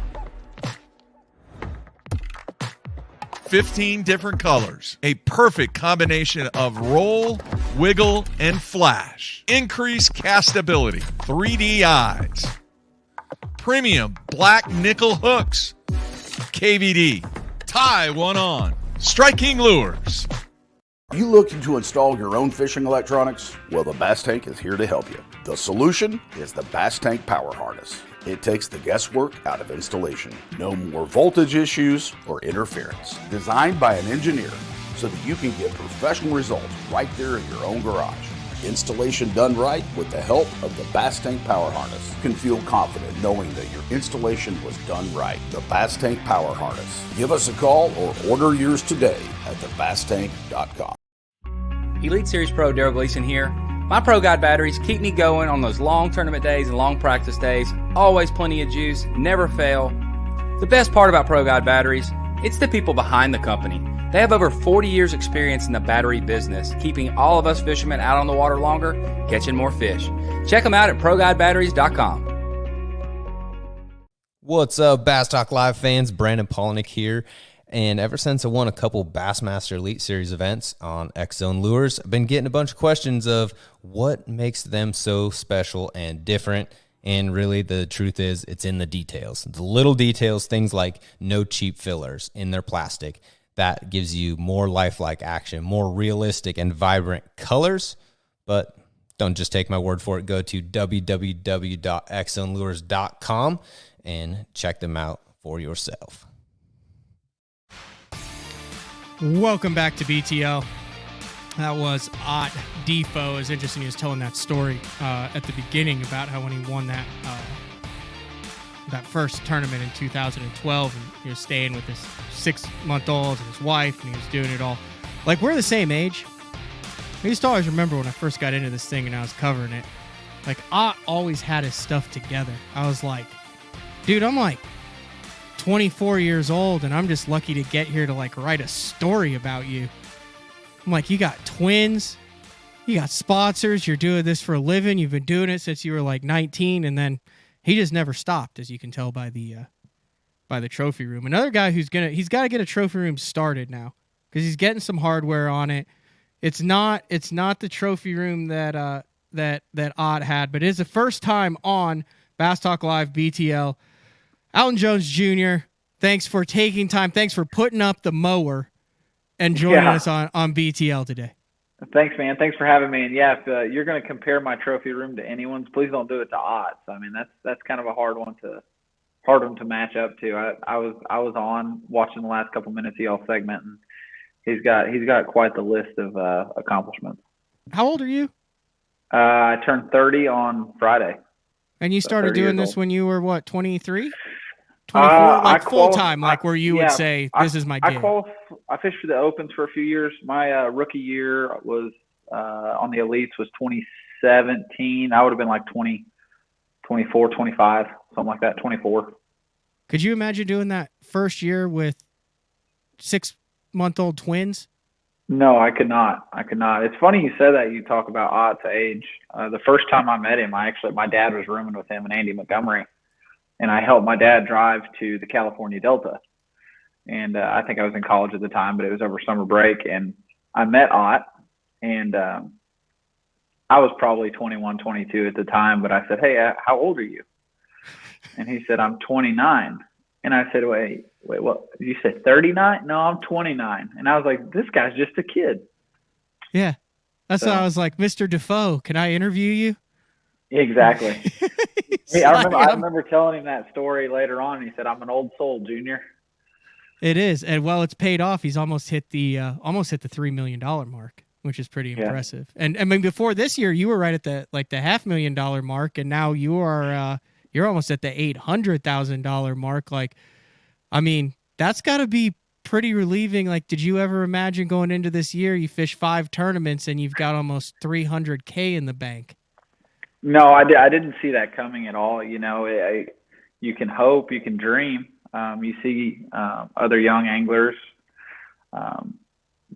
15 different colors. A perfect combination of roll, wiggle, and flash. Increased castability. 3D eyes. premium black nickel hooks. KVD, tie one on. Striking Lures. You looking to install your own fishing electronics? Well, the Bass Tank is here to help you. The solution is the Bass Tank Power Harness. It takes the guesswork out of installation. No more voltage issues or interference. Designed by an engineer so that you can get professional results right there in your own garage. Installation done right with the help of the Bass Tank Power Harness. You can feel confident knowing that your installation was done right. The Bass Tank Power Harness. Give us a call or order yours today at thebasstank.com. Elite Series Pro Daryl Gleason here. My Pro Guide batteries keep me going on those long tournament days and long practice days. Always plenty of juice, never fail. The best part about Pro Guide batteries, it's the people behind the company. They have over 40 years experience in the battery business, keeping all of us fishermen out on the water longer, catching more fish. Check them out at ProGuideBatteries.com. What's up, Bass Talk Live fans? Brandon Polnick here. And ever since I won a couple Bassmaster Elite Series events on X-Zone Lures, I've been getting a bunch of questions of what makes them so special and different. And really, the truth is, it's in the details. The little details, things like no cheap fillers in their plastic. That gives you more lifelike action, more realistic and vibrant colors. But don't just take my word for it. Go to www.xzonelures.com and check them out for yourself. Welcome back to BTL. That was Ott DeFoe. It was interesting. He was telling that story at the beginning about how when he won that first tournament in 2012, and he was staying with his 6-month-old and his wife, and he was doing it all. Like, we're the same age. I used to always remember when I first got into this thing and I was covering it. Like, Ott always had his stuff together. I was like, dude, I'm like 24 years old, and I'm just lucky to get here to like write a story about you. I'm like, you got twins, you got sponsors, you're doing this for a living, you've been doing it since you were like 19, and then he just never stopped, as you can tell by the trophy room. Another guy he's got to get a trophy room started now because he's getting some hardware on it. It's not the trophy room that Ott had, but it is the first time on Bass Talk Live BTL. Alton Jones Jr., thanks for taking time. Thanks for putting up the mower and joining us on BTL today. Thanks, man. Thanks for having me. And yeah, if you're going to compare my trophy room to anyone's, please don't do it to Ott's. I mean, that's kind of a hard one to match up to. I was on watching the last couple minutes of y'all segment, and he's got quite the list of accomplishments. How old are you? I turned 30 on Friday. And you started doing this when you were what, 23? 24, like full time, like where you would say, "This is my gig." I fished for the Opens for a few years. My rookie year was on the Elites was 2017. I would have been like 20, 24, 25, something like that. 24. Could you imagine doing that first year with 6-month-old twins? No, I could not. It's funny you said that. You talk about Ott's age. The first time I met him, my dad was rooming with him and Andy Montgomery. And I helped my dad drive to the California Delta. And I think I was in college at the time, but it was over summer break. And I met Ott, and I was probably 21, 22 at the time. But I said, "Hey, how old are you?" And he said, "I'm 29. And I said, wait, what? You said 39? No, I'm 29. And I was like, this guy's just a kid. Yeah. That's why I was like, Mr. DeFoe, can I interview you? Exactly. I remember telling him that story later on. And he said, "I'm an old soul, Junior." It is, and while it's paid off, he's almost hit the $3 million mark, which is pretty impressive. And I mean, before this year, you were right at the $500,000 mark, and now you are you're almost at the $800,000 mark. Like, I mean, that's got to be pretty relieving. Like, did you ever imagine going into this year, you fish 5 tournaments and you've got almost $300K in the bank? No, I didn't see that coming at all. You know, you can hope, you can dream. You see other young anglers.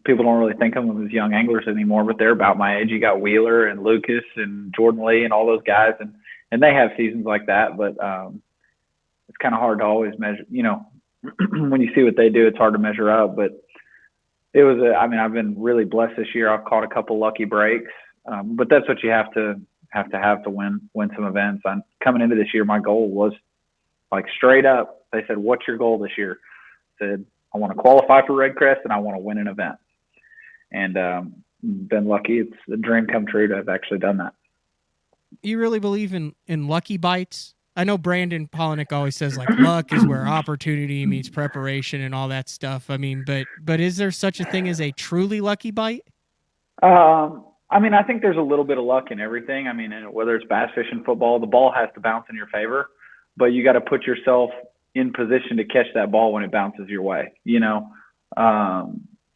People don't really think of them as young anglers anymore, but they're about my age. You got Wheeler and Lucas and Jordan Lee and all those guys, and they have seasons like that. But it's kind of hard to always measure. You know, when you see what they do, it's hard to measure up. But it was I've been really blessed this year. I've caught a couple lucky breaks, but that's what you have to win some events. Coming into this year, my goal was like straight up. They said, "What's your goal this year?" I said, "I want to qualify for Red Crest and I want to win an event." And been lucky. It's a dream come true to have actually done that. You really believe in lucky bites? I know Brandon Polinick always says like luck is where opportunity meets preparation and all that stuff. I mean, but is there such a thing as a truly lucky bite? I mean, I think there's a little bit of luck in everything. I mean, whether it's bass fishing, football, the ball has to bounce in your favor, but you got to put yourself in position to catch that ball when it bounces your way, you know?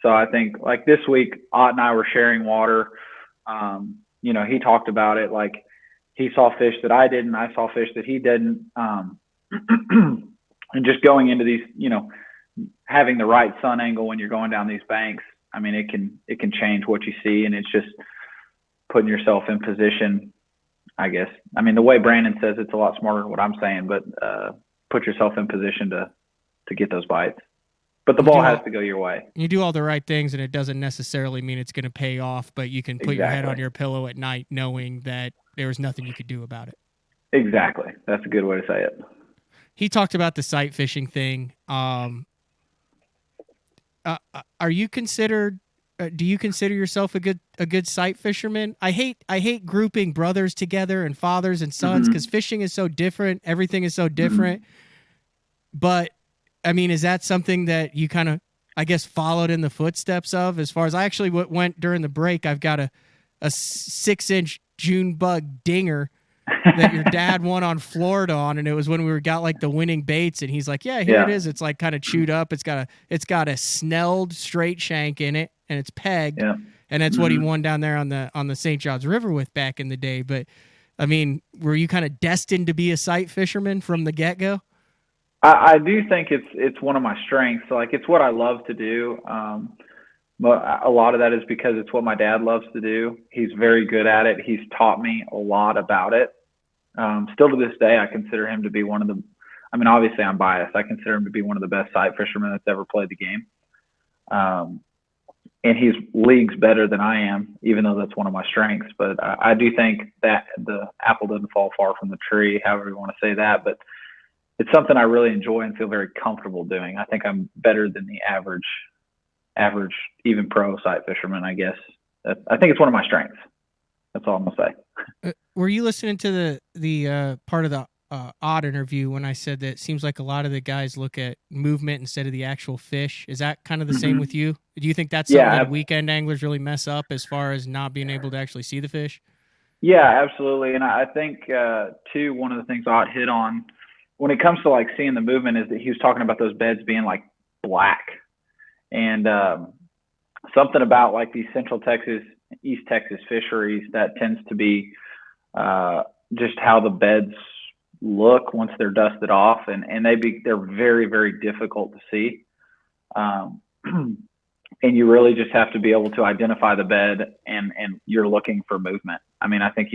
So I think like this week, Ott and I were sharing water. You know, he talked about it. Like he saw fish that I didn't, I saw fish that he didn't. And just going into these, you know, having the right sun angle when you're going down these banks, I mean, it can change what you see, and it's just putting yourself in position, I guess. I mean, the way Brandon says it's a lot smarter than what I'm saying, but put yourself in position to get those bites. But the ball has to go your way. You do all the right things, and it doesn't necessarily mean it's going to pay off, but you can put your head on your pillow at night knowing that there was nothing you could do about it. Exactly. That's a good way to say it. He talked about the sight fishing thing. Are you considered? Do you consider yourself a good sight fisherman? I hate grouping brothers together and fathers and sons because fishing is so different. Everything is so different. But I mean, is that something that you kind of, I guess, followed in the footsteps of? As far as I actually went during the break, I've got a 6-inch June bug dinger that your dad won on Florida on, and it was when we got like the winning baits, and he's like, "Yeah, here it is. It's like kind of chewed up. It's got a snelled straight shank in it, and it's pegged, and that's what he won down there on the St. Johns River with back in the day." But I mean, were you kind of destined to be a sight fisherman from the get go? I do think it's one of my strengths. So, like, it's what I love to do. But a lot of that is because it's what my dad loves to do. He's very good at it. He's taught me a lot about it. Still to this day, I consider him to be one of the, I mean, obviously I'm biased. I consider him to be one of the best sight fishermen that's ever played the game. And he's leagues better than I am, even though that's one of my strengths. But I do think that the apple doesn't fall far from the tree, however you want to say that. But it's something I really enjoy and feel very comfortable doing. I think I'm better than the average, even pro sight fisherman, I guess. I think it's one of my strengths. That's all I'm going to say. Were you listening to the part of the Ott interview when I said that it seems like a lot of the guys look at movement instead of the actual fish? Is that kind of the same with you? Do you think that's something that weekend anglers really mess up as far as not being able to actually see the fish? Yeah, absolutely. And I think, too, one of the things Ott hit on when it comes to like seeing the movement is that he was talking about those beds being like black. And something about like these Central Texas, East Texas fisheries that tends to be just how the beds look once they're dusted off, and they're very, very difficult to see. And you really just have to be able to identify the bed and you're looking for movement. I mean, I think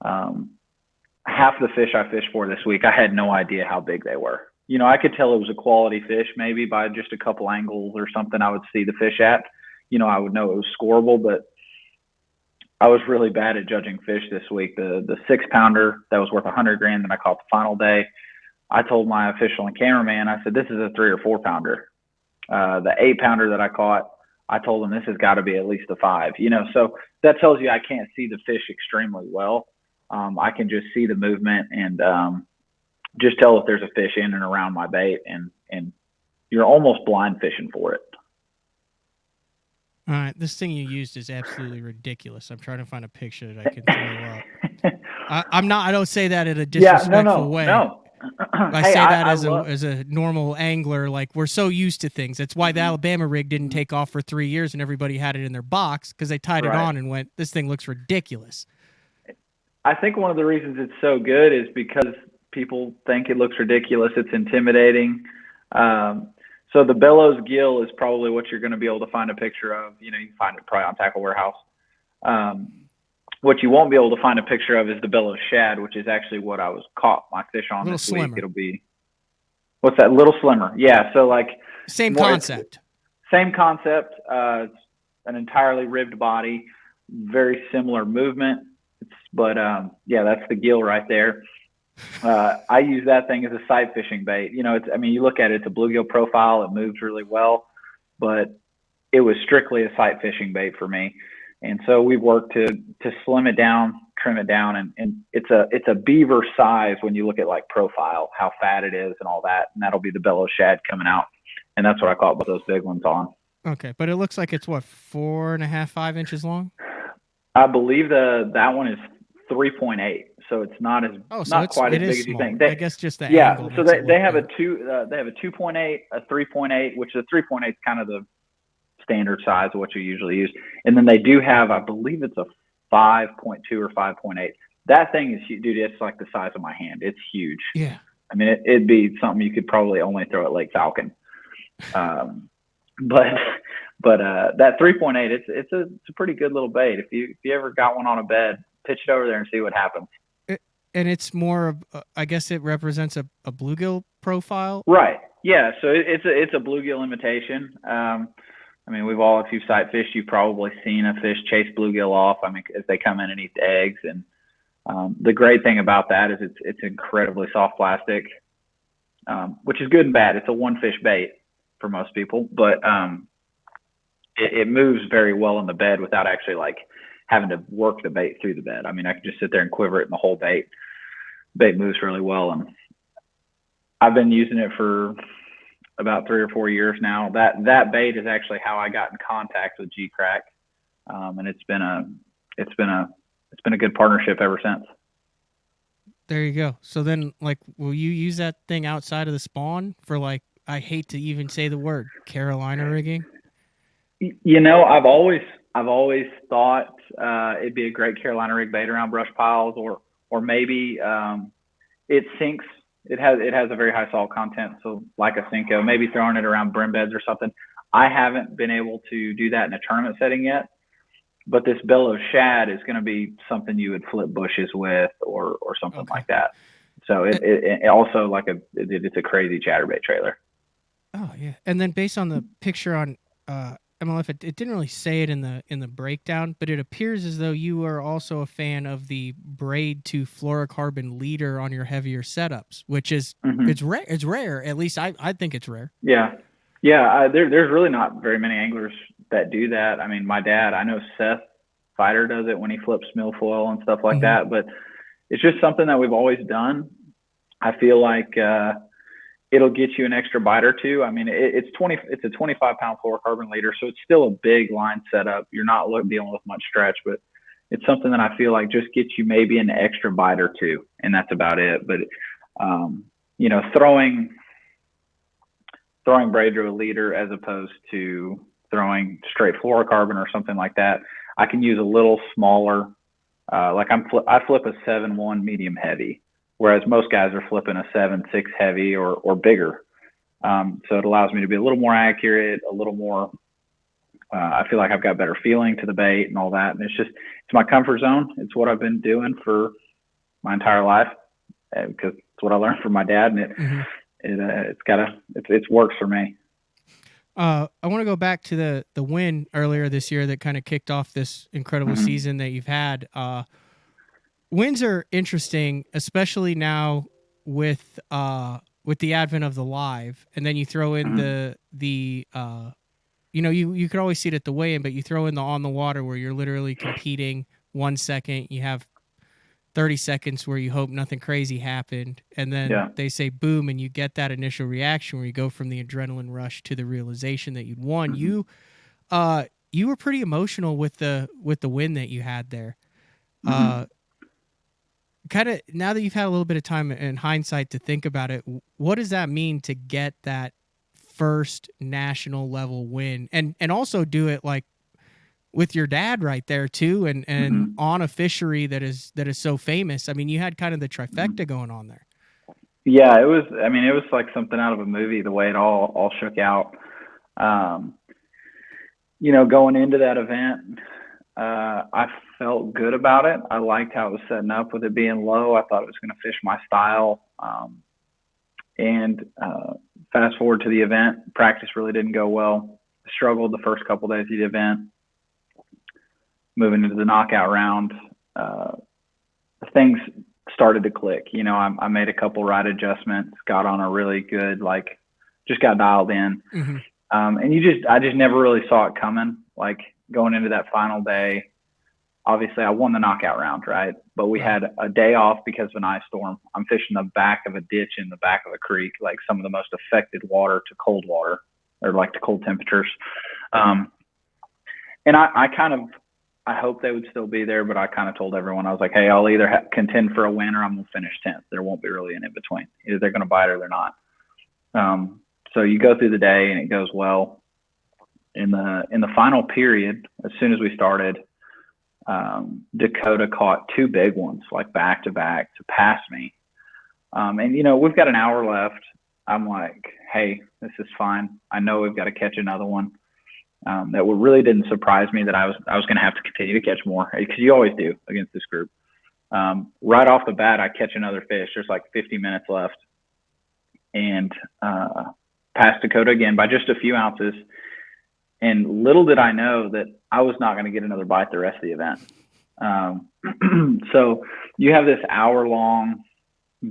half the fish I fished for this week, I had no idea how big they were. You know, I could tell it was a quality fish maybe by just a couple angles or something I would see the fish at. You know, I would know it was scoreable, but I was really bad at judging fish this week. The 6-pounder that was worth $100,000 that I caught the final day, I told my official and cameraman, I said, this is a 3 or 4-pounder. The 8-pounder that I caught, I told him this has got to be at least a 5. You know, so that tells you I can't see the fish extremely well. I can just see the movement and just tell if there's a fish in and around my bait, and you're almost blind fishing for it. All right, this thing you used is absolutely ridiculous. I'm trying to find a picture that I can throw up. I don't say that in a disrespectful way. No. I say that as a normal angler. Like, we're so used to things. That's why the Alabama rig didn't take off for 3 years, and everybody had it in their box because they tied it on and went, "This thing looks ridiculous." I think one of the reasons it's so good is because people think it looks ridiculous. It's intimidating. So the Bellows gill is probably what you're going to be able to find a picture of. You know, you can find it probably on Tackle Warehouse. What you won't be able to find a picture of is the Bellows shad, which is actually what I was caught my fish on this week. It'll be, what's that? Little slimmer. Yeah. So like same concept. Same concept. It's an entirely ribbed body, very similar movement. But yeah, that's the gill right there. I use that thing as a sight fishing bait. You look at it, it's a bluegill profile. It moves really well, but it was strictly a sight fishing bait for me. And so we've worked to slim it down, trim it down, and it's a beaver size when you look at like profile, how fat it is and all that. And that'll be the bellow shad coming out. And that's what I caught with those big ones on. Okay, but it looks like it's what, 4.5, 5 inches long? I believe that one is 3.8, so it's not quite as big as you think. I guess just the angle. So they have better. they have a 2.8, a 3.8, which the 3.8 is kind of the standard size of what you usually use, and then they do have, I believe it's a 5.2 or 5.8. That thing is huge, dude. It's like the size of my hand. It's huge. Yeah. I mean, it'd be something you could probably only throw at Lake Falcon. But that 3.8, it's a pretty good little bait. If you ever got one on a bed, pitch it over there and see what happens. And it's more of, I guess it represents a bluegill profile. Right. Yeah. So it's a bluegill imitation. If you've sight fished, you've probably seen a fish chase bluegill off. I mean, as they come in and eat the eggs. And the great thing about that is it's incredibly soft plastic, which is good and bad. It's a one fish bait for most people, but it moves very well in the bed without actually like having to work the bait through the bed. I mean, I can just sit there and quiver it and the whole bait moves really well. And I've been using it for about 3 or 4 years now. That bait is actually how I got in contact with G-Crack. And it's been a good partnership ever since. There you go. So then, like, will you use that thing outside of the spawn for, like, I hate to even say the word, Carolina rigging? I've always thought it'd be a great Carolina rig bait around brush piles, or maybe it sinks. It has a very high salt content, so like a Cinco, maybe throwing it around brim beds or something. I haven't been able to do that in a tournament setting yet, but this bellow shad is going to be something you would flip bushes with or something like that. So it also it's a crazy chatterbait trailer. Oh yeah, and then based on the picture on MLF, it didn't really say it in the breakdown, but it appears as though you are also a fan of the braid to fluorocarbon leader on your heavier setups, which is it's rare. It's rare. At least I think it's rare. Yeah. There's really not very many anglers that do that. I mean, my dad, I know Seth Fighter does it when he flips milfoil and stuff like that, but it's just something that we've always done. I feel like it'll get you an extra bite or two. I mean, it's a 25-pound fluorocarbon leader, so it's still a big line setup. You're not dealing with much stretch, but it's something that I feel like just gets you maybe an extra bite or two, and that's about it. But throwing braid to a leader as opposed to throwing straight fluorocarbon or something like that, I can use a little smaller. I flip a 7.1 medium heavy, whereas most guys are flipping a 7.6 heavy or bigger. So it allows me to be a little more accurate, a little more. I feel like I've got better feeling to the bait and all that, and it's my comfort zone. It's what I've been doing for my entire life because it's what I learned from my dad, and it works for me. I want to go back to the win earlier this year that kind of kicked off this incredible season that you've had. Wins are interesting, especially now with the advent of the live, and then you throw in you could always see it at the weigh-in, but you throw in the on the water where you're literally competing 1 second, you have 30 seconds where you hope nothing crazy happened, and then they say boom, and you get that initial reaction where you go from the adrenaline rush to the realization that you'd won. You were pretty emotional with the win that you had there. Kind of now that you've had a little bit of time in hindsight to think about it, what does that mean to get that first national level win and also do it like with your dad right there too, and on a fishery that is so famous? I mean, you had kind of the trifecta going on there. Yeah, it was like something out of a movie, the way it all shook out. Going into that event, I felt good about it. I liked how it was setting up with it being low. I thought it was going to fish my style. And fast forward to the event, practice really didn't go well. I struggled the first couple days of the event. Moving into the knockout round, things started to click. You know, I made a couple ride adjustments, got on a really good, like, just got dialed in. Mm-hmm. And I just never really saw it coming. Like, going into that final day, obviously I won the knockout round, right? But we had a day off because of an ice storm. I'm fishing the back of a ditch in the back of a creek, like some of the most affected water to cold water, or like to cold temperatures. And I hope they would still be there, but I kind of told everyone, I was like, hey, I'll either contend for a win or I'm going to finish 10th. There won't be really an in-between. Either they're going to bite or they're not. So you go through the day and it goes well. In the final period, as soon as we started, Dakota caught 2 big ones, like back to back, to pass me. And, you know, we've got an hour left. I'm like, hey, this is fine. I know we've got to catch another one. That really didn't surprise me that I was going to have to continue to catch more, because you always do against this group. Right off the bat, I catch another fish. There's like 50 minutes left, and passed Dakota again by just a few ounces. And little did I know that I was not going to get another bite the rest of the event. So you have this hour-long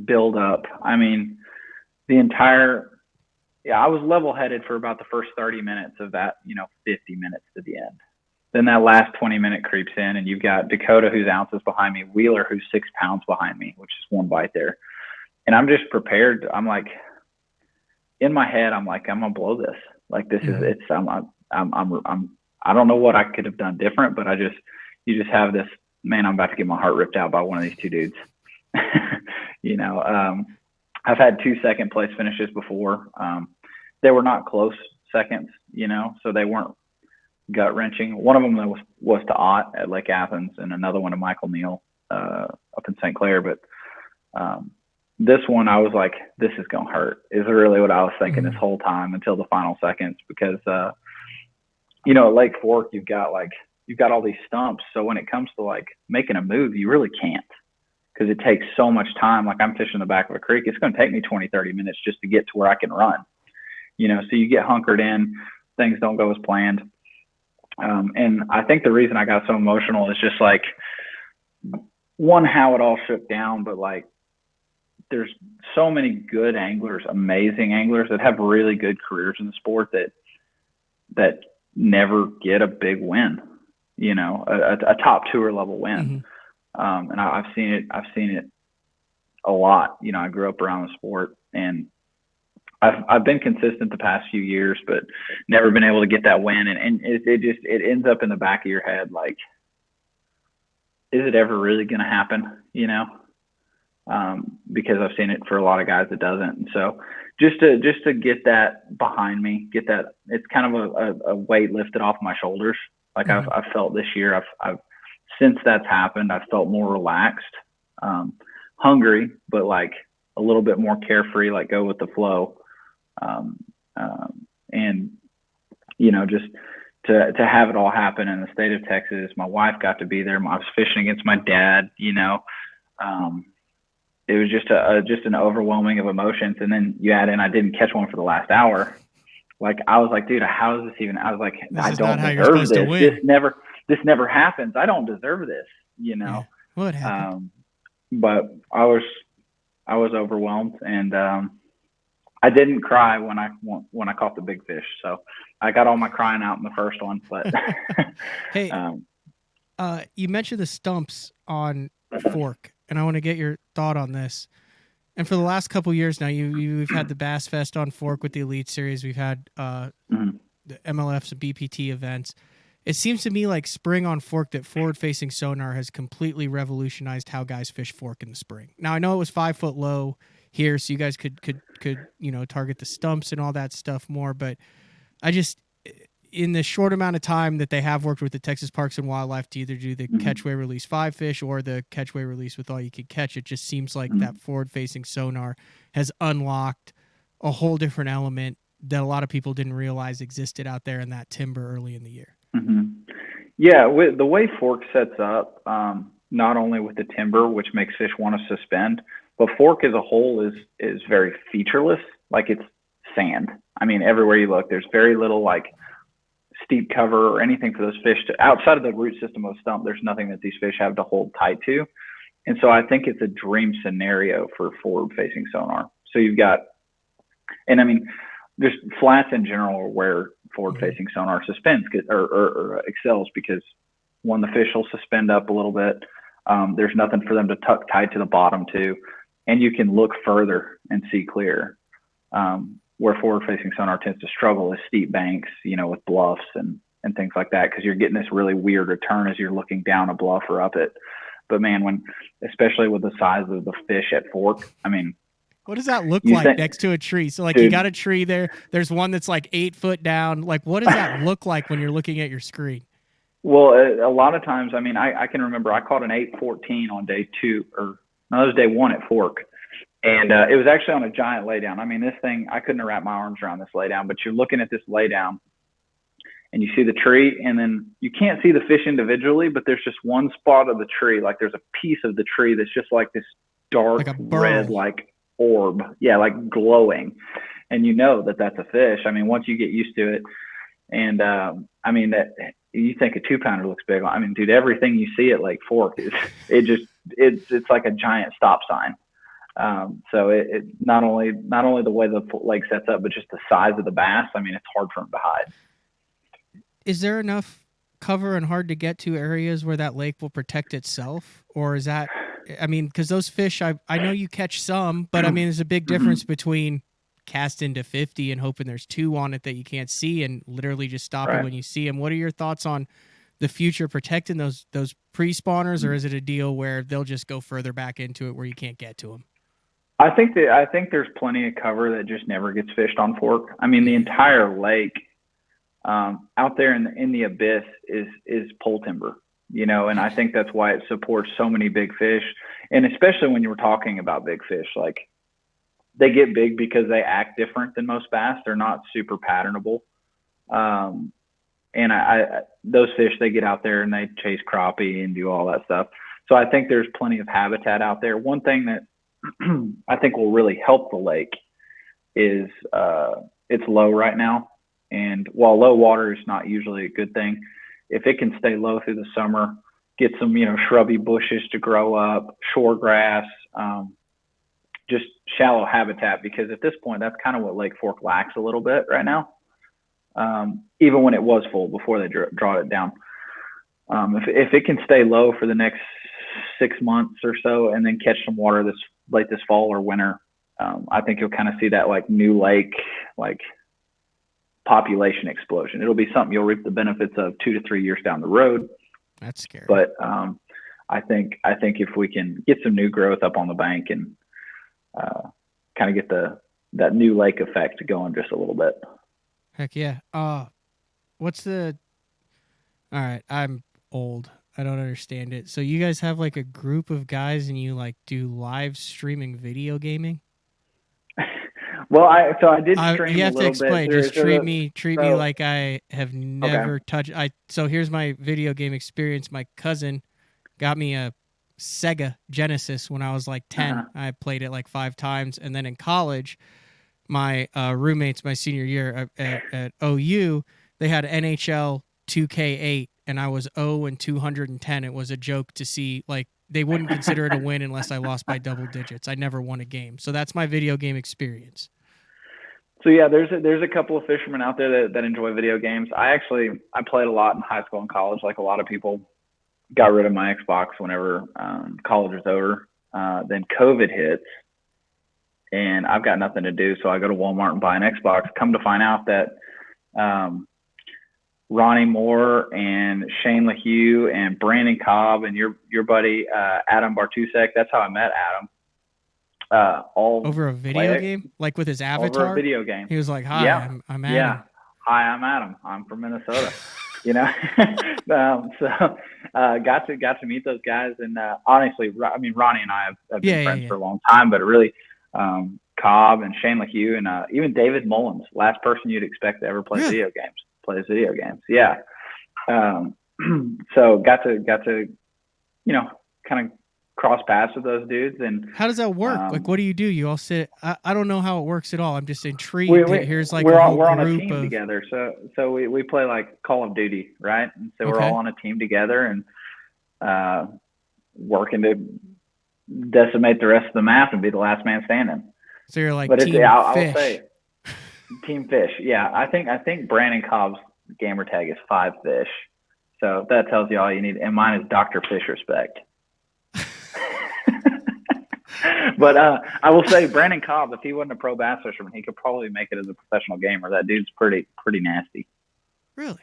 build-up. I mean, I was level-headed for about the first 30 minutes of that, 50 minutes to the end. Then that last 20-minute creeps in, and you've got Dakota, who's ounces behind me, Wheeler, who's 6 pounds behind me, which is one bite there. And I'm just prepared. I'm like, in my head, I'm like, I'm gonna blow this. Like, this is it's. I don't know what I could have done different, but you just have this, man, I'm about to get my heart ripped out by one of these 2 dudes. I've had 2 second place finishes before. They were not close seconds, so they weren't gut wrenching. One of them was to Ott at Lake Athens, and another one to Michael Neal up in St. Clair. But this one, I was like, this is going to hurt, is really what I was thinking this whole time until the final seconds, because, at Lake Fork, you've got all these stumps. So when it comes to like making a move, you really can't, because it takes so much time. Like, I'm fishing the back of a creek. It's going to take me 20, 30 minutes just to get to where I can run, so you get hunkered in, things don't go as planned. And I think the reason I got so emotional is just like, one, how it all shook down, but like, there's so many good anglers, amazing anglers that have really good careers in the sport that never get a big win, a top tour level win. Mm-hmm. And I've seen it a lot. I grew up around the sport, and I've been consistent the past few years, but never been able to get that win. And it ends up in the back of your head, like, is it ever really going to happen? Because I've seen it for a lot of guys that doesn't. And so just to get that behind me, it's kind of a weight lifted off my shoulders. Like, mm-hmm. I've felt this year, I've since that's happened, I've felt more relaxed, hungry, but like a little bit more carefree, like go with the flow. And just to have it all happen in the state of Texas. My wife got to be there. I was fishing against my dad, it was just an overwhelming of emotions. And then you add in, I didn't catch one for the last hour. Like, I was like, dude, how is this even? I was like, I don't deserve this. This never happens. I don't deserve this, Yeah. What happened? But I was overwhelmed, and I didn't cry when I caught the big fish. So I got all my crying out in the first one. But hey, you mentioned the stumps on Fork, and I want to get your thought on this. And for the last couple of years now, we've had the Bass Fest on Fork with the Elite Series. We've had the MLF's BPT events. It seems to me like spring on Fork, that forward-facing sonar has completely revolutionized how guys fish Fork in the spring. Now, I know it was 5 foot low here, so you guys could target the stumps and all that stuff more. But I just, in the short amount of time that they have worked with the Texas Parks and Wildlife to either do the catch, weigh, release 5 fish or the catch, weigh, release with all you could catch, it just seems like that forward-facing sonar has unlocked a whole different element that a lot of people didn't realize existed out there in that timber early in the year. Mm-hmm. Yeah, with the way Fork sets up, not only with the timber, which makes fish want to suspend, but Fork as a whole is very featureless. Like, it's sand. I mean, everywhere you look, there's very little like steep cover or anything for those fish to, outside of the root system of the stump. There's nothing that these fish have to hold tight to. And so I think it's a dream scenario for forward-facing sonar. So you've got, and I mean, just flats in general are where forward-facing sonar suspends or excels, because one, the fish will suspend up a little bit. There's nothing for them to tuck tight to the bottom to, and you can look further and see clear. Where forward-facing sonar tends to struggle is steep banks, with bluffs and things like that, because you're getting this really weird return as you're looking down a bluff or up it. But man, especially with the size of the fish at fork, I mean, what does that look like next to a tree? So like, dude, you got a tree there. There's one that's like 8 foot down. Like, what does that look like when you're looking at your screen? Well, a lot of times, I mean, I can remember I caught an 814 on day 2, or no, it was day 1 at fork. And it was actually on a giant laydown. I mean, this thing, I couldn't wrap my arms around this laydown, but you're looking at this laydown and you see the tree, and then you can't see the fish individually, but there's just one spot of the tree. Like there's a piece of the tree that's just like this dark like red, like orb. Yeah. Like glowing. And that that's a fish. I mean, once you get used to it, and I mean, that you think a 2-pounder looks big. I mean, dude, everything you see at Lake Fork it's like a giant stop sign. So it not only the way the lake sets up, but just the size of the bass. I mean, it's hard for them to hide. Is there enough cover and hard to get to areas where that lake will protect itself? Or is that, I mean, because those fish, I know you catch some, but I mean, there's a big difference between casting to 50 and hoping there's 2 on it that you can't see and literally just stopping when you see them. What are your thoughts on the future protecting those pre-spawners, or is it a deal where they'll just go further back into it where you can't get to them? I think there's plenty of cover that just never gets fished on fork. I mean, the entire lake out there in the abyss is pole timber, and I think that's why it supports so many big fish. And especially when you were talking about big fish, like they get big because they act different than most bass. They're not super patternable. And those fish, they get out there and they chase crappie and do all that stuff. So I think there's plenty of habitat out there. One thing that I think will really help the lake is it's low right now. And while low water is not usually a good thing, if it can stay low through the summer, get some, shrubby bushes to grow up, shore grass, just shallow habitat, because at this point, that's kind of what Lake Fork lacks a little bit right now. Even when it was full before they draw it down. If it can stay low for the next 6 months or so and then catch some water late this fall or winter, I think you'll kind of see that like new lake, like population explosion. It'll be something you'll reap the benefits of 2 to 3 years down the road. That's scary. But I think if we can get some new growth up on the bank and kind of get that new lake effect going just a little bit. Heck yeah. All right, I'm old. I don't understand it. So you guys have like a group of guys and you like do live streaming video gaming? Well, I did stream you have a little to explain. bit. Just treat me like I have never touched. So here's my video game experience. My cousin got me a Sega Genesis when I was like 10. I played it like 5 times, and then in college, my roommates my senior year at OU, they had NHL 2K8, and I was 0-210. It was a joke to see, like, they wouldn't consider it a win unless I lost by double digits. I never won a game. So that's my video game experience. So yeah, there's a couple of fishermen out there that enjoy video games. I played a lot in high school and college, like a lot of people. Got rid of my Xbox whenever college was over. Then COVID hits, and I've got nothing to do, so I go to Walmart and buy an Xbox. Come to find out that Ronnie Moore and Shane LaHue and Brandon Cobb and your buddy Adam Bartusek, that's how I met Adam. All over a video game, like with his avatar. Over a video game. He was like, "Hi, yeah. I'm Adam." Yeah, hi, I'm Adam. I'm from Minnesota. So got to meet those guys, and honestly, I mean, Ronnie and I have been friends for a long time, but really, Cobb and Shane LaHue and even David Mullins, last person you'd expect to ever play video games, plays video games. Yeah. So got to kind of cross paths with those dudes. And how does that work? Like, what do? You all sit? I don't know how it works at all. I'm just intrigued. Here's like we're on a team together. So we play like Call of Duty, right? And so we're all on a team together and working to decimate the rest of the map and be the last man standing. So you're like But team I'll fish. say team fish. Yeah, I think Brandon Cobb's gamer tag is 5 fish. So that tells you all you need. And mine is Dr. Fish Respect. But I will say Brandon Cobb, if he wasn't a pro bass fisherman, he could probably make it as a professional gamer. That dude's pretty nasty. Really?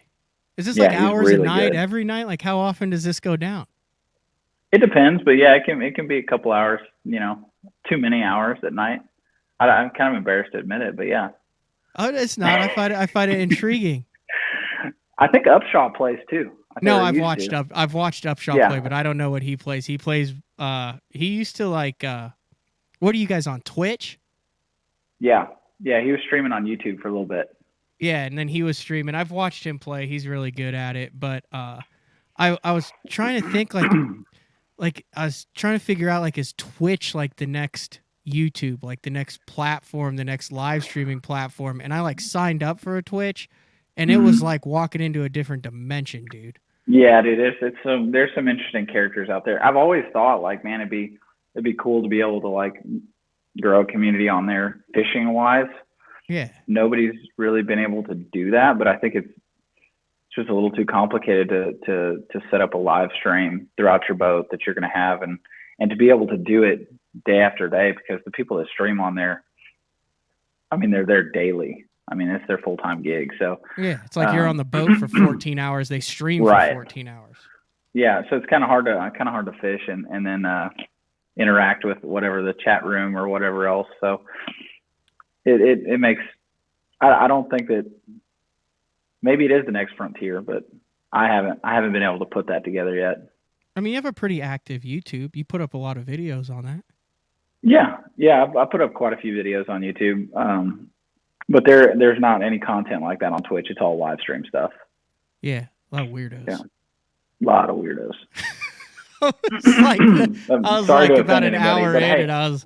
Is this like hours really a night, good. every night? Like how often does this go down? It depends, but yeah, it can be a couple hours, too many hours at night. I'm kind of embarrassed to admit it, but yeah. Oh, it's not. I find it intriguing. I think Upshaw plays too. I've watched Upshaw play, but I don't know what he plays. He plays he used to like what are you guys on, Twitch? Yeah, he was streaming on YouTube for a little bit. Yeah, and then he was streaming. I've watched him play. He's really good at it, but I was trying to think like I was trying to figure out like is Twitch like the next YouTube, like the next platform, the next live streaming platform, and I like signed up for a Twitch and it was like walking into a different dimension, dude. Yeah, dude, there's some interesting characters out there. I've always thought like, man, it'd be cool to be able to like grow a community on there fishing wise. Yeah. Nobody's really been able to do that, but I think it's just a little too complicated to set up a live stream throughout your boat that you're going to have and to be able to do it day after day, because the people that stream on there, I mean, they're there daily. I mean, it's their full-time gig. So yeah, it's like you're on the boat for 14 hours. They stream for 14 hours. Yeah. So it's kind of hard to fish and then interact with whatever the chat room or whatever else. So it makes, I don't think that, maybe it is the next frontier, but I haven't been able to put that together yet. I mean, you have a pretty active YouTube. You put up a lot of videos on that. Yeah. I put up quite a few videos on YouTube. But there's not any content like that on Twitch. It's all live stream stuff. Yeah. A lot of weirdos. Yeah. A lot of weirdos. I was like about an hour in, and I was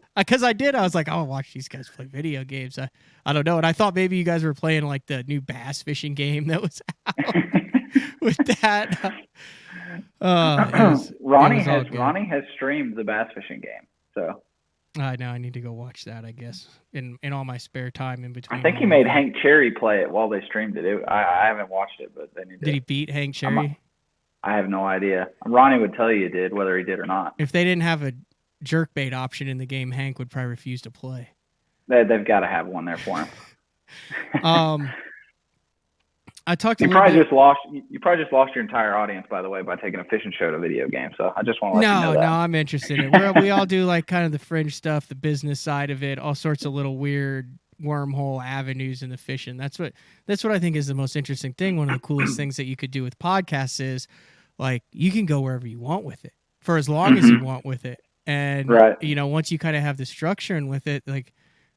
like, I'll watch these guys play video games. I don't know, and I thought maybe you guys were playing like the new bass fishing game that was out with that. Ronnie has streamed the bass fishing game, so I know I need to go watch that. I guess in all my spare time in between. I think he made Hank Cherry play it while they streamed it. I haven't watched it, but they need to. Did he beat Hank Cherry? I have no idea. Ronnie would tell you he did, whether he did or not. If they didn't have a jerkbait option in the game, Hank would probably refuse to play. They've got to have one there for him. I talked. You probably just lost your entire audience, by the way, by taking a fishing show to video game. So I just want to let you know that. No, I'm interested in it. We all do like kind of the fringe stuff, the business side of it, all sorts of little weird wormhole avenues in the fishing. That's what I think is the most interesting thing. One of the coolest things that you could do with podcasts is like you can go wherever you want with it for as long as you want with it. And once you kind of have the structure and with it, like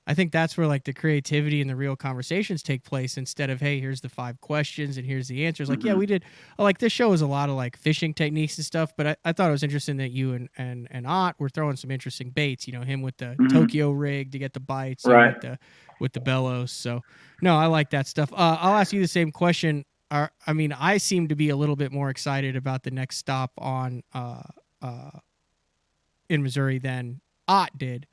I think that's where like the creativity and the real conversations take place instead of, hey, here's the 5 questions and here's the answers. Like, yeah, we did like this show is a lot of like fishing techniques and stuff, but I thought it was interesting that you and Ott were throwing some interesting baits, him with the Tokyo rig to get the bites with the bellows. So no, I like that stuff. I'll ask you the same question. I seem to be a little bit more excited about the next stop on in Missouri than Ott did.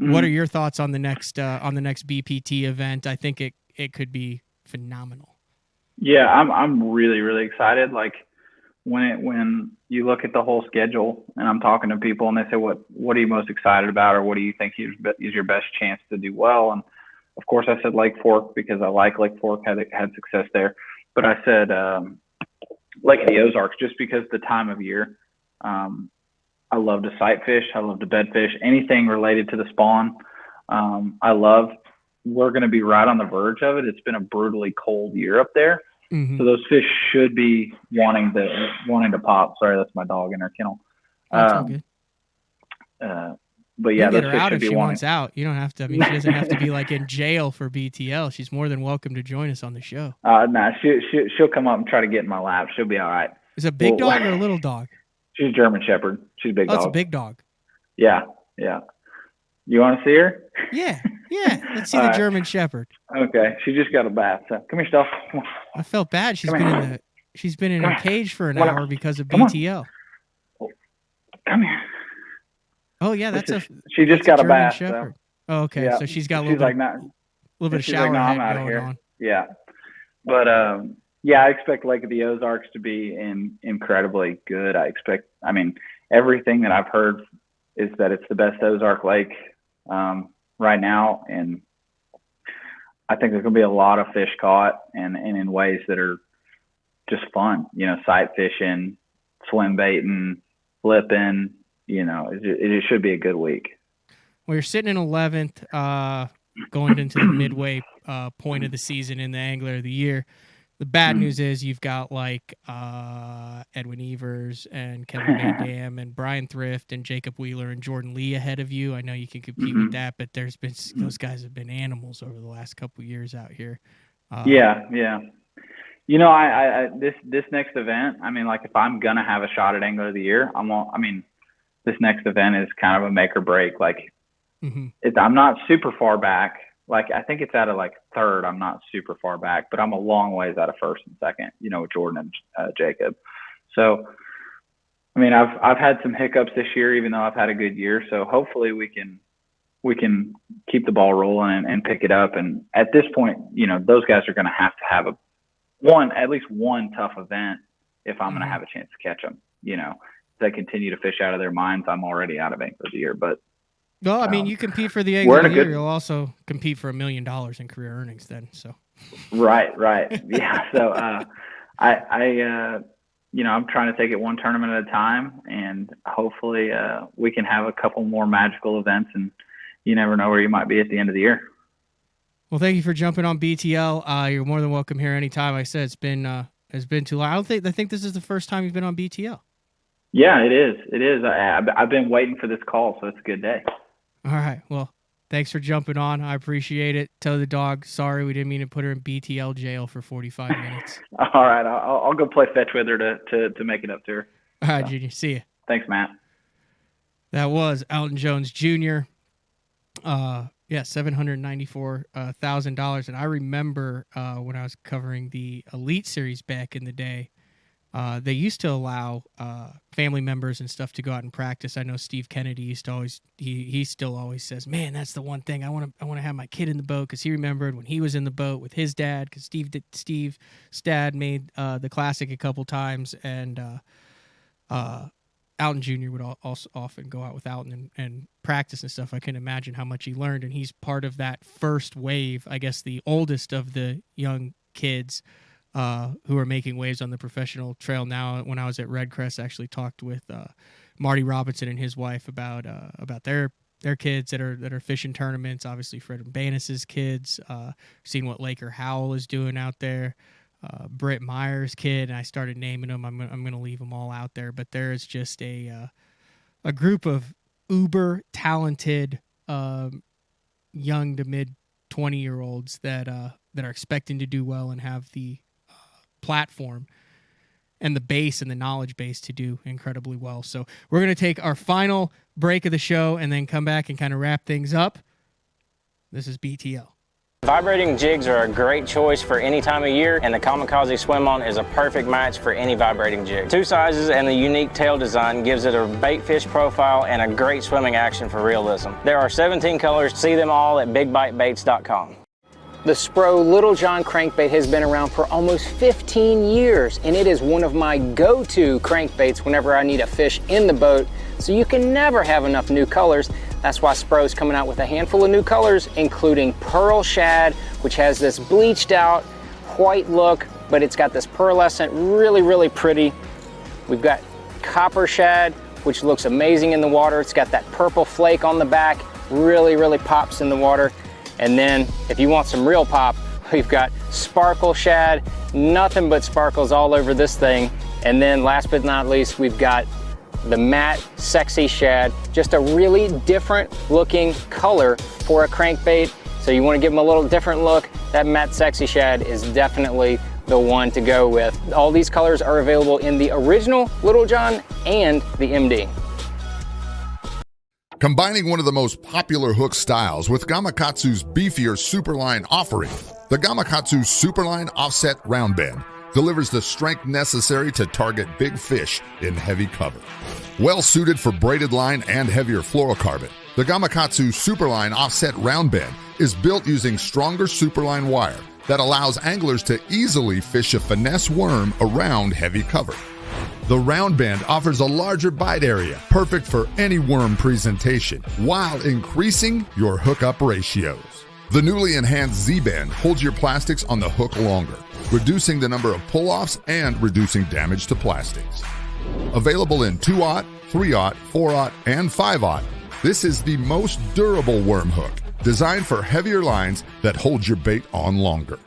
What are your thoughts on the next BPT event? I think it could be phenomenal. Yeah, I'm really, really excited. Like when you look at the whole schedule and I'm talking to people and they say, what are you most excited about? Or what do you think is your best chance to do well? And of course I said Lake Fork because I like Lake Fork, had success there. But I said Lake of the Ozarks just because the time of year. I love to sight fish. I love to bed fish. Anything related to the spawn, I love. We're going to be right on the verge of it. It's been a brutally cold year up there, so those fish should be wanting to pop. Sorry, that's my dog in her kennel. That's all good. But yeah, get her out if she wants out. You don't have to. I mean, she doesn't have to be like in jail for BTL. She's more than welcome to join us on the show. Nah, she'll come up and try to get in my lap. She'll be all right. Is it a big dog or a little dog? She's a German Shepherd. She's a big dog. That's a big dog. Yeah. You want to see her? Yeah. Let's see the German Shepherd. Okay. She just got a bath. So come here, Steph. I felt bad. She's been in a cage for an hour because of BTL. Come here. Oh yeah, that's she just got a German bath. Shepherd. So. Oh, okay, Yeah. so she's got a she's little like bit, not, little bit of she's shower like, no, I'm head out of going here. on. Yeah, but yeah, I expect Lake of the Ozarks to be incredibly good. I mean, everything that I've heard is that it's the best Ozark lake right now, and I think there's going to be a lot of fish caught, and in ways that are just fun. Sight fishing, swim baiting, flipping. It should be a good week. Well, you're sitting in 11th, going into the midway point of the season in the Angler of the Year. The bad news is you've got like Edwin Evers and Kevin Van Dam and Brian Thrift and Jacob Wheeler and Jordan Lee ahead of you. I know you can compete with that, but those guys have been animals over the last couple of years out here. Yeah. I this next event, I mean, like if I'm gonna have a shot at Angler of the Year, this next event is kind of a make or break. Like I'm not super far back. Like I think it's out of like third. I'm not super far back, but I'm a long ways out of first and second. With Jordan and Jacob. So, I mean, I've had some hiccups this year, even though I've had a good year. So hopefully we can keep the ball rolling and pick it up. And at this point, those guys are going to have at least one tough event if I'm going to have a chance to catch them. If they continue to fish out of their minds, I'm already out of Angler of the Year, but. Well, I mean, you compete for the Angler of the Year. You'll also compete for $1 million in career earnings then. So. Right. Yeah. So I'm trying to take it one tournament at a time, and hopefully we can have a couple more magical events, and you never know where you might be at the end of the year. Well, thank you for jumping on BTL. You're more than welcome here anytime. I said it's been too long. I think this is the first time you've been on BTL. Yeah, it is. I've been waiting for this call, so it's a good day. All right. Well, thanks for jumping on. I appreciate it. Tell the dog, sorry, we didn't mean to put her in BTL jail for 45 minutes. All right. I'll go play fetch with her to make it up to her. All right, Junior. See you. Thanks, Matt. That was Alton Jones Jr. $794,000. And I remember when I was covering the Elite Series back in the day, they used to allow family members and stuff to go out and practice. I know Steve Kennedy used to always he still always says, "Man, that's the one thing I want to have my kid in the boat," because he remembered when he was in the boat with his dad, because Steve's dad made the Classic a couple times, and Alton Jr. would also often go out with Alton and practice and stuff. I can imagine how much he learned, and he's part of that first wave, I guess the oldest of the young kids who are making waves on the professional trail now. When I was at Redcrest, I actually talked with Marty Robinson and his wife about their kids that are fishing tournaments. Obviously, Fred Bannis's kids. Seeing what Laker Howell is doing out there. Britt Meyer's kid, and I started naming them. I'm gonna leave them all out there, but there is just a group of uber talented young to mid 20-year-olds that are expecting to do well and have the platform and the base and the knowledge base to do incredibly well. So we're going to take our final break of the show and then come back and kind of wrap things up. This is BTL. Vibrating jigs are a great choice for any time of year, and the Kamikaze Swim-On is a perfect match for any vibrating jig. Two sizes and the unique tail design gives it a bait fish profile and a great swimming action for realism. There are 17 colors. See them all at bigbitebaits.com. The Spro Little John crankbait has been around for almost 15 years, and it is one of my go-to crankbaits whenever I need a fish in the boat, so you can never have enough new colors. That's why Spro's coming out with a handful of new colors, including Pearl Shad, which has this bleached out white look, but it's got this pearlescent, really, really pretty. We've got Copper Shad, which looks amazing in the water. It's got that purple flake on the back, really, really pops in the water. And then if you want some real pop, we've got Sparkle Shad, nothing but sparkles all over this thing. And then last but not least, we've got the matte Sexy Shad, just a really different looking color for a crankbait. So you want to give them a little different look, that matte Sexy Shad is definitely the one to go with. All these colors are available in the original Little John and the MD. Combining one of the most popular hook styles with Gamakatsu's beefier Superline offering, the Gamakatsu Superline Offset Round Bend delivers the strength necessary to target big fish in heavy cover. Well suited for braided line and heavier fluorocarbon, the Gamakatsu Superline Offset Round Bend is built using stronger Superline wire that allows anglers to easily fish a finesse worm around heavy cover. The round bend offers a larger bite area, perfect for any worm presentation, while increasing your hookup ratios. The newly enhanced Z-bend holds your plastics on the hook longer, reducing the number of pull-offs and reducing damage to plastics. Available in 2/0, 3/0, 4/0, and 5/0, this is the most durable worm hook, designed for heavier lines that hold your bait on longer.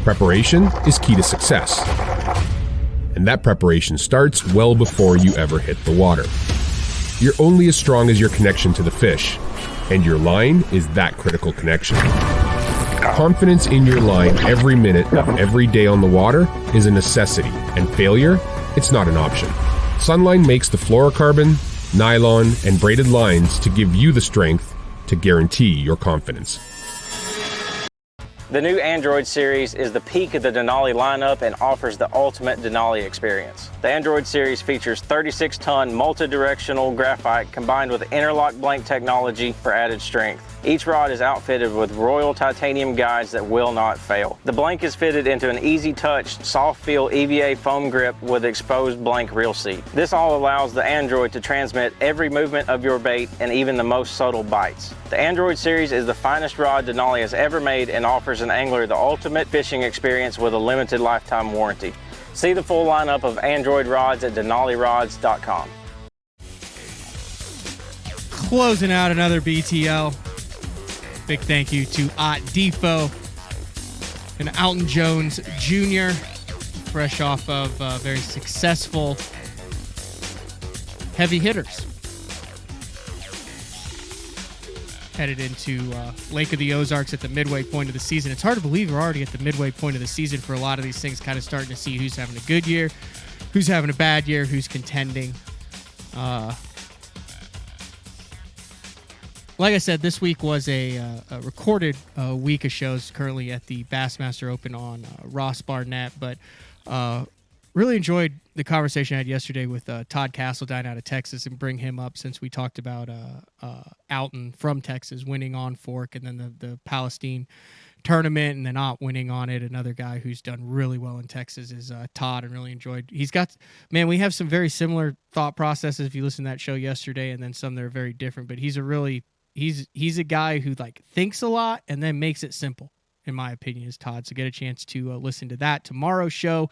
Preparation is key to success. And that preparation starts well before you ever hit the water. You're only as strong as your connection to the fish, and your line is that critical connection. Confidence in your line every minute of every day on the water is a necessity, and failure, it's not an option. Sunline makes the fluorocarbon, nylon, and braided lines to give you the strength to guarantee your confidence. The new Android series is the peak of the Denali lineup and offers the ultimate Denali experience. The Android series features 36-ton multi-directional graphite combined with interlock blank technology for added strength. Each rod is outfitted with Royal titanium guides that will not fail. The blank is fitted into an easy-touch, soft-feel EVA foam grip with exposed blank reel seat. This all allows the Android to transmit every movement of your bait and even the most subtle bites. The Android series is the finest rod Denali has ever made and offers an angler the ultimate fishing experience with a limited lifetime warranty. See the full lineup of Android rods at denalirods.com. Closing out another BTL. Big thank you to Ott DeFoe and Alton Jones Jr. Fresh off of very successful Heavy Hitters. Headed into Lake of the Ozarks at the midway point of the season. It's hard to believe we're already at the midway point of the season for a lot of these things, kind of starting to see who's having a good year, who's having a bad year, who's contending. Like I said, this week was a recorded week of shows currently at the Bassmaster Open on Ross Barnett, but really enjoyed the conversation I had yesterday with Todd Castledine out of Texas, and bring him up since we talked about Alton from Texas winning on Fork, and then the Palestine tournament, and then Ott winning on it. Another guy who's done really well in Texas is Todd, and really enjoyed. He's got, man, we have some very similar thought processes if you listen to that show yesterday, and then some that are very different, but he's a guy who like thinks a lot and then makes it simple, in my opinion, is Todd. So get a chance to listen to that tomorrow's show.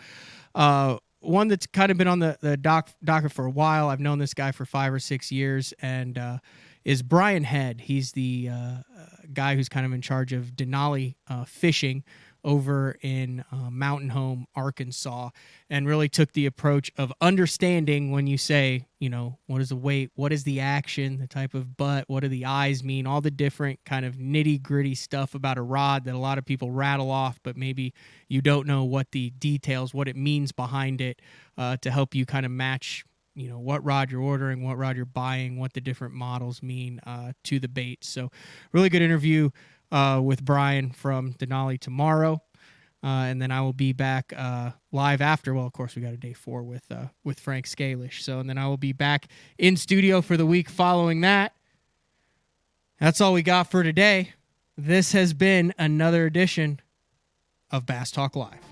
One that's kind of been on the docket for a while. I've known this guy for 5 or 6 years, and is Brian Head. He's the guy who's kind of in charge of Denali fishing over in Mountain Home, Arkansas, and really took the approach of understanding when you say, you know, what is the weight, what is the action, the type of butt, what do the eyes mean, all the different kind of nitty-gritty stuff about a rod that a lot of people rattle off, but maybe you don't know what the details, what it means behind it, to help you kind of match, you know, what rod you're ordering, what rod you're buying, what the different models mean to the bait. So really good interview with Brian from Denali tomorrow, and then I will be back live after. Well, of course, we got a day 4 with Frank Scalish. So, and then I will be back in studio for the week following that. That's all we got for today. This has been another edition of Bass Talk Live.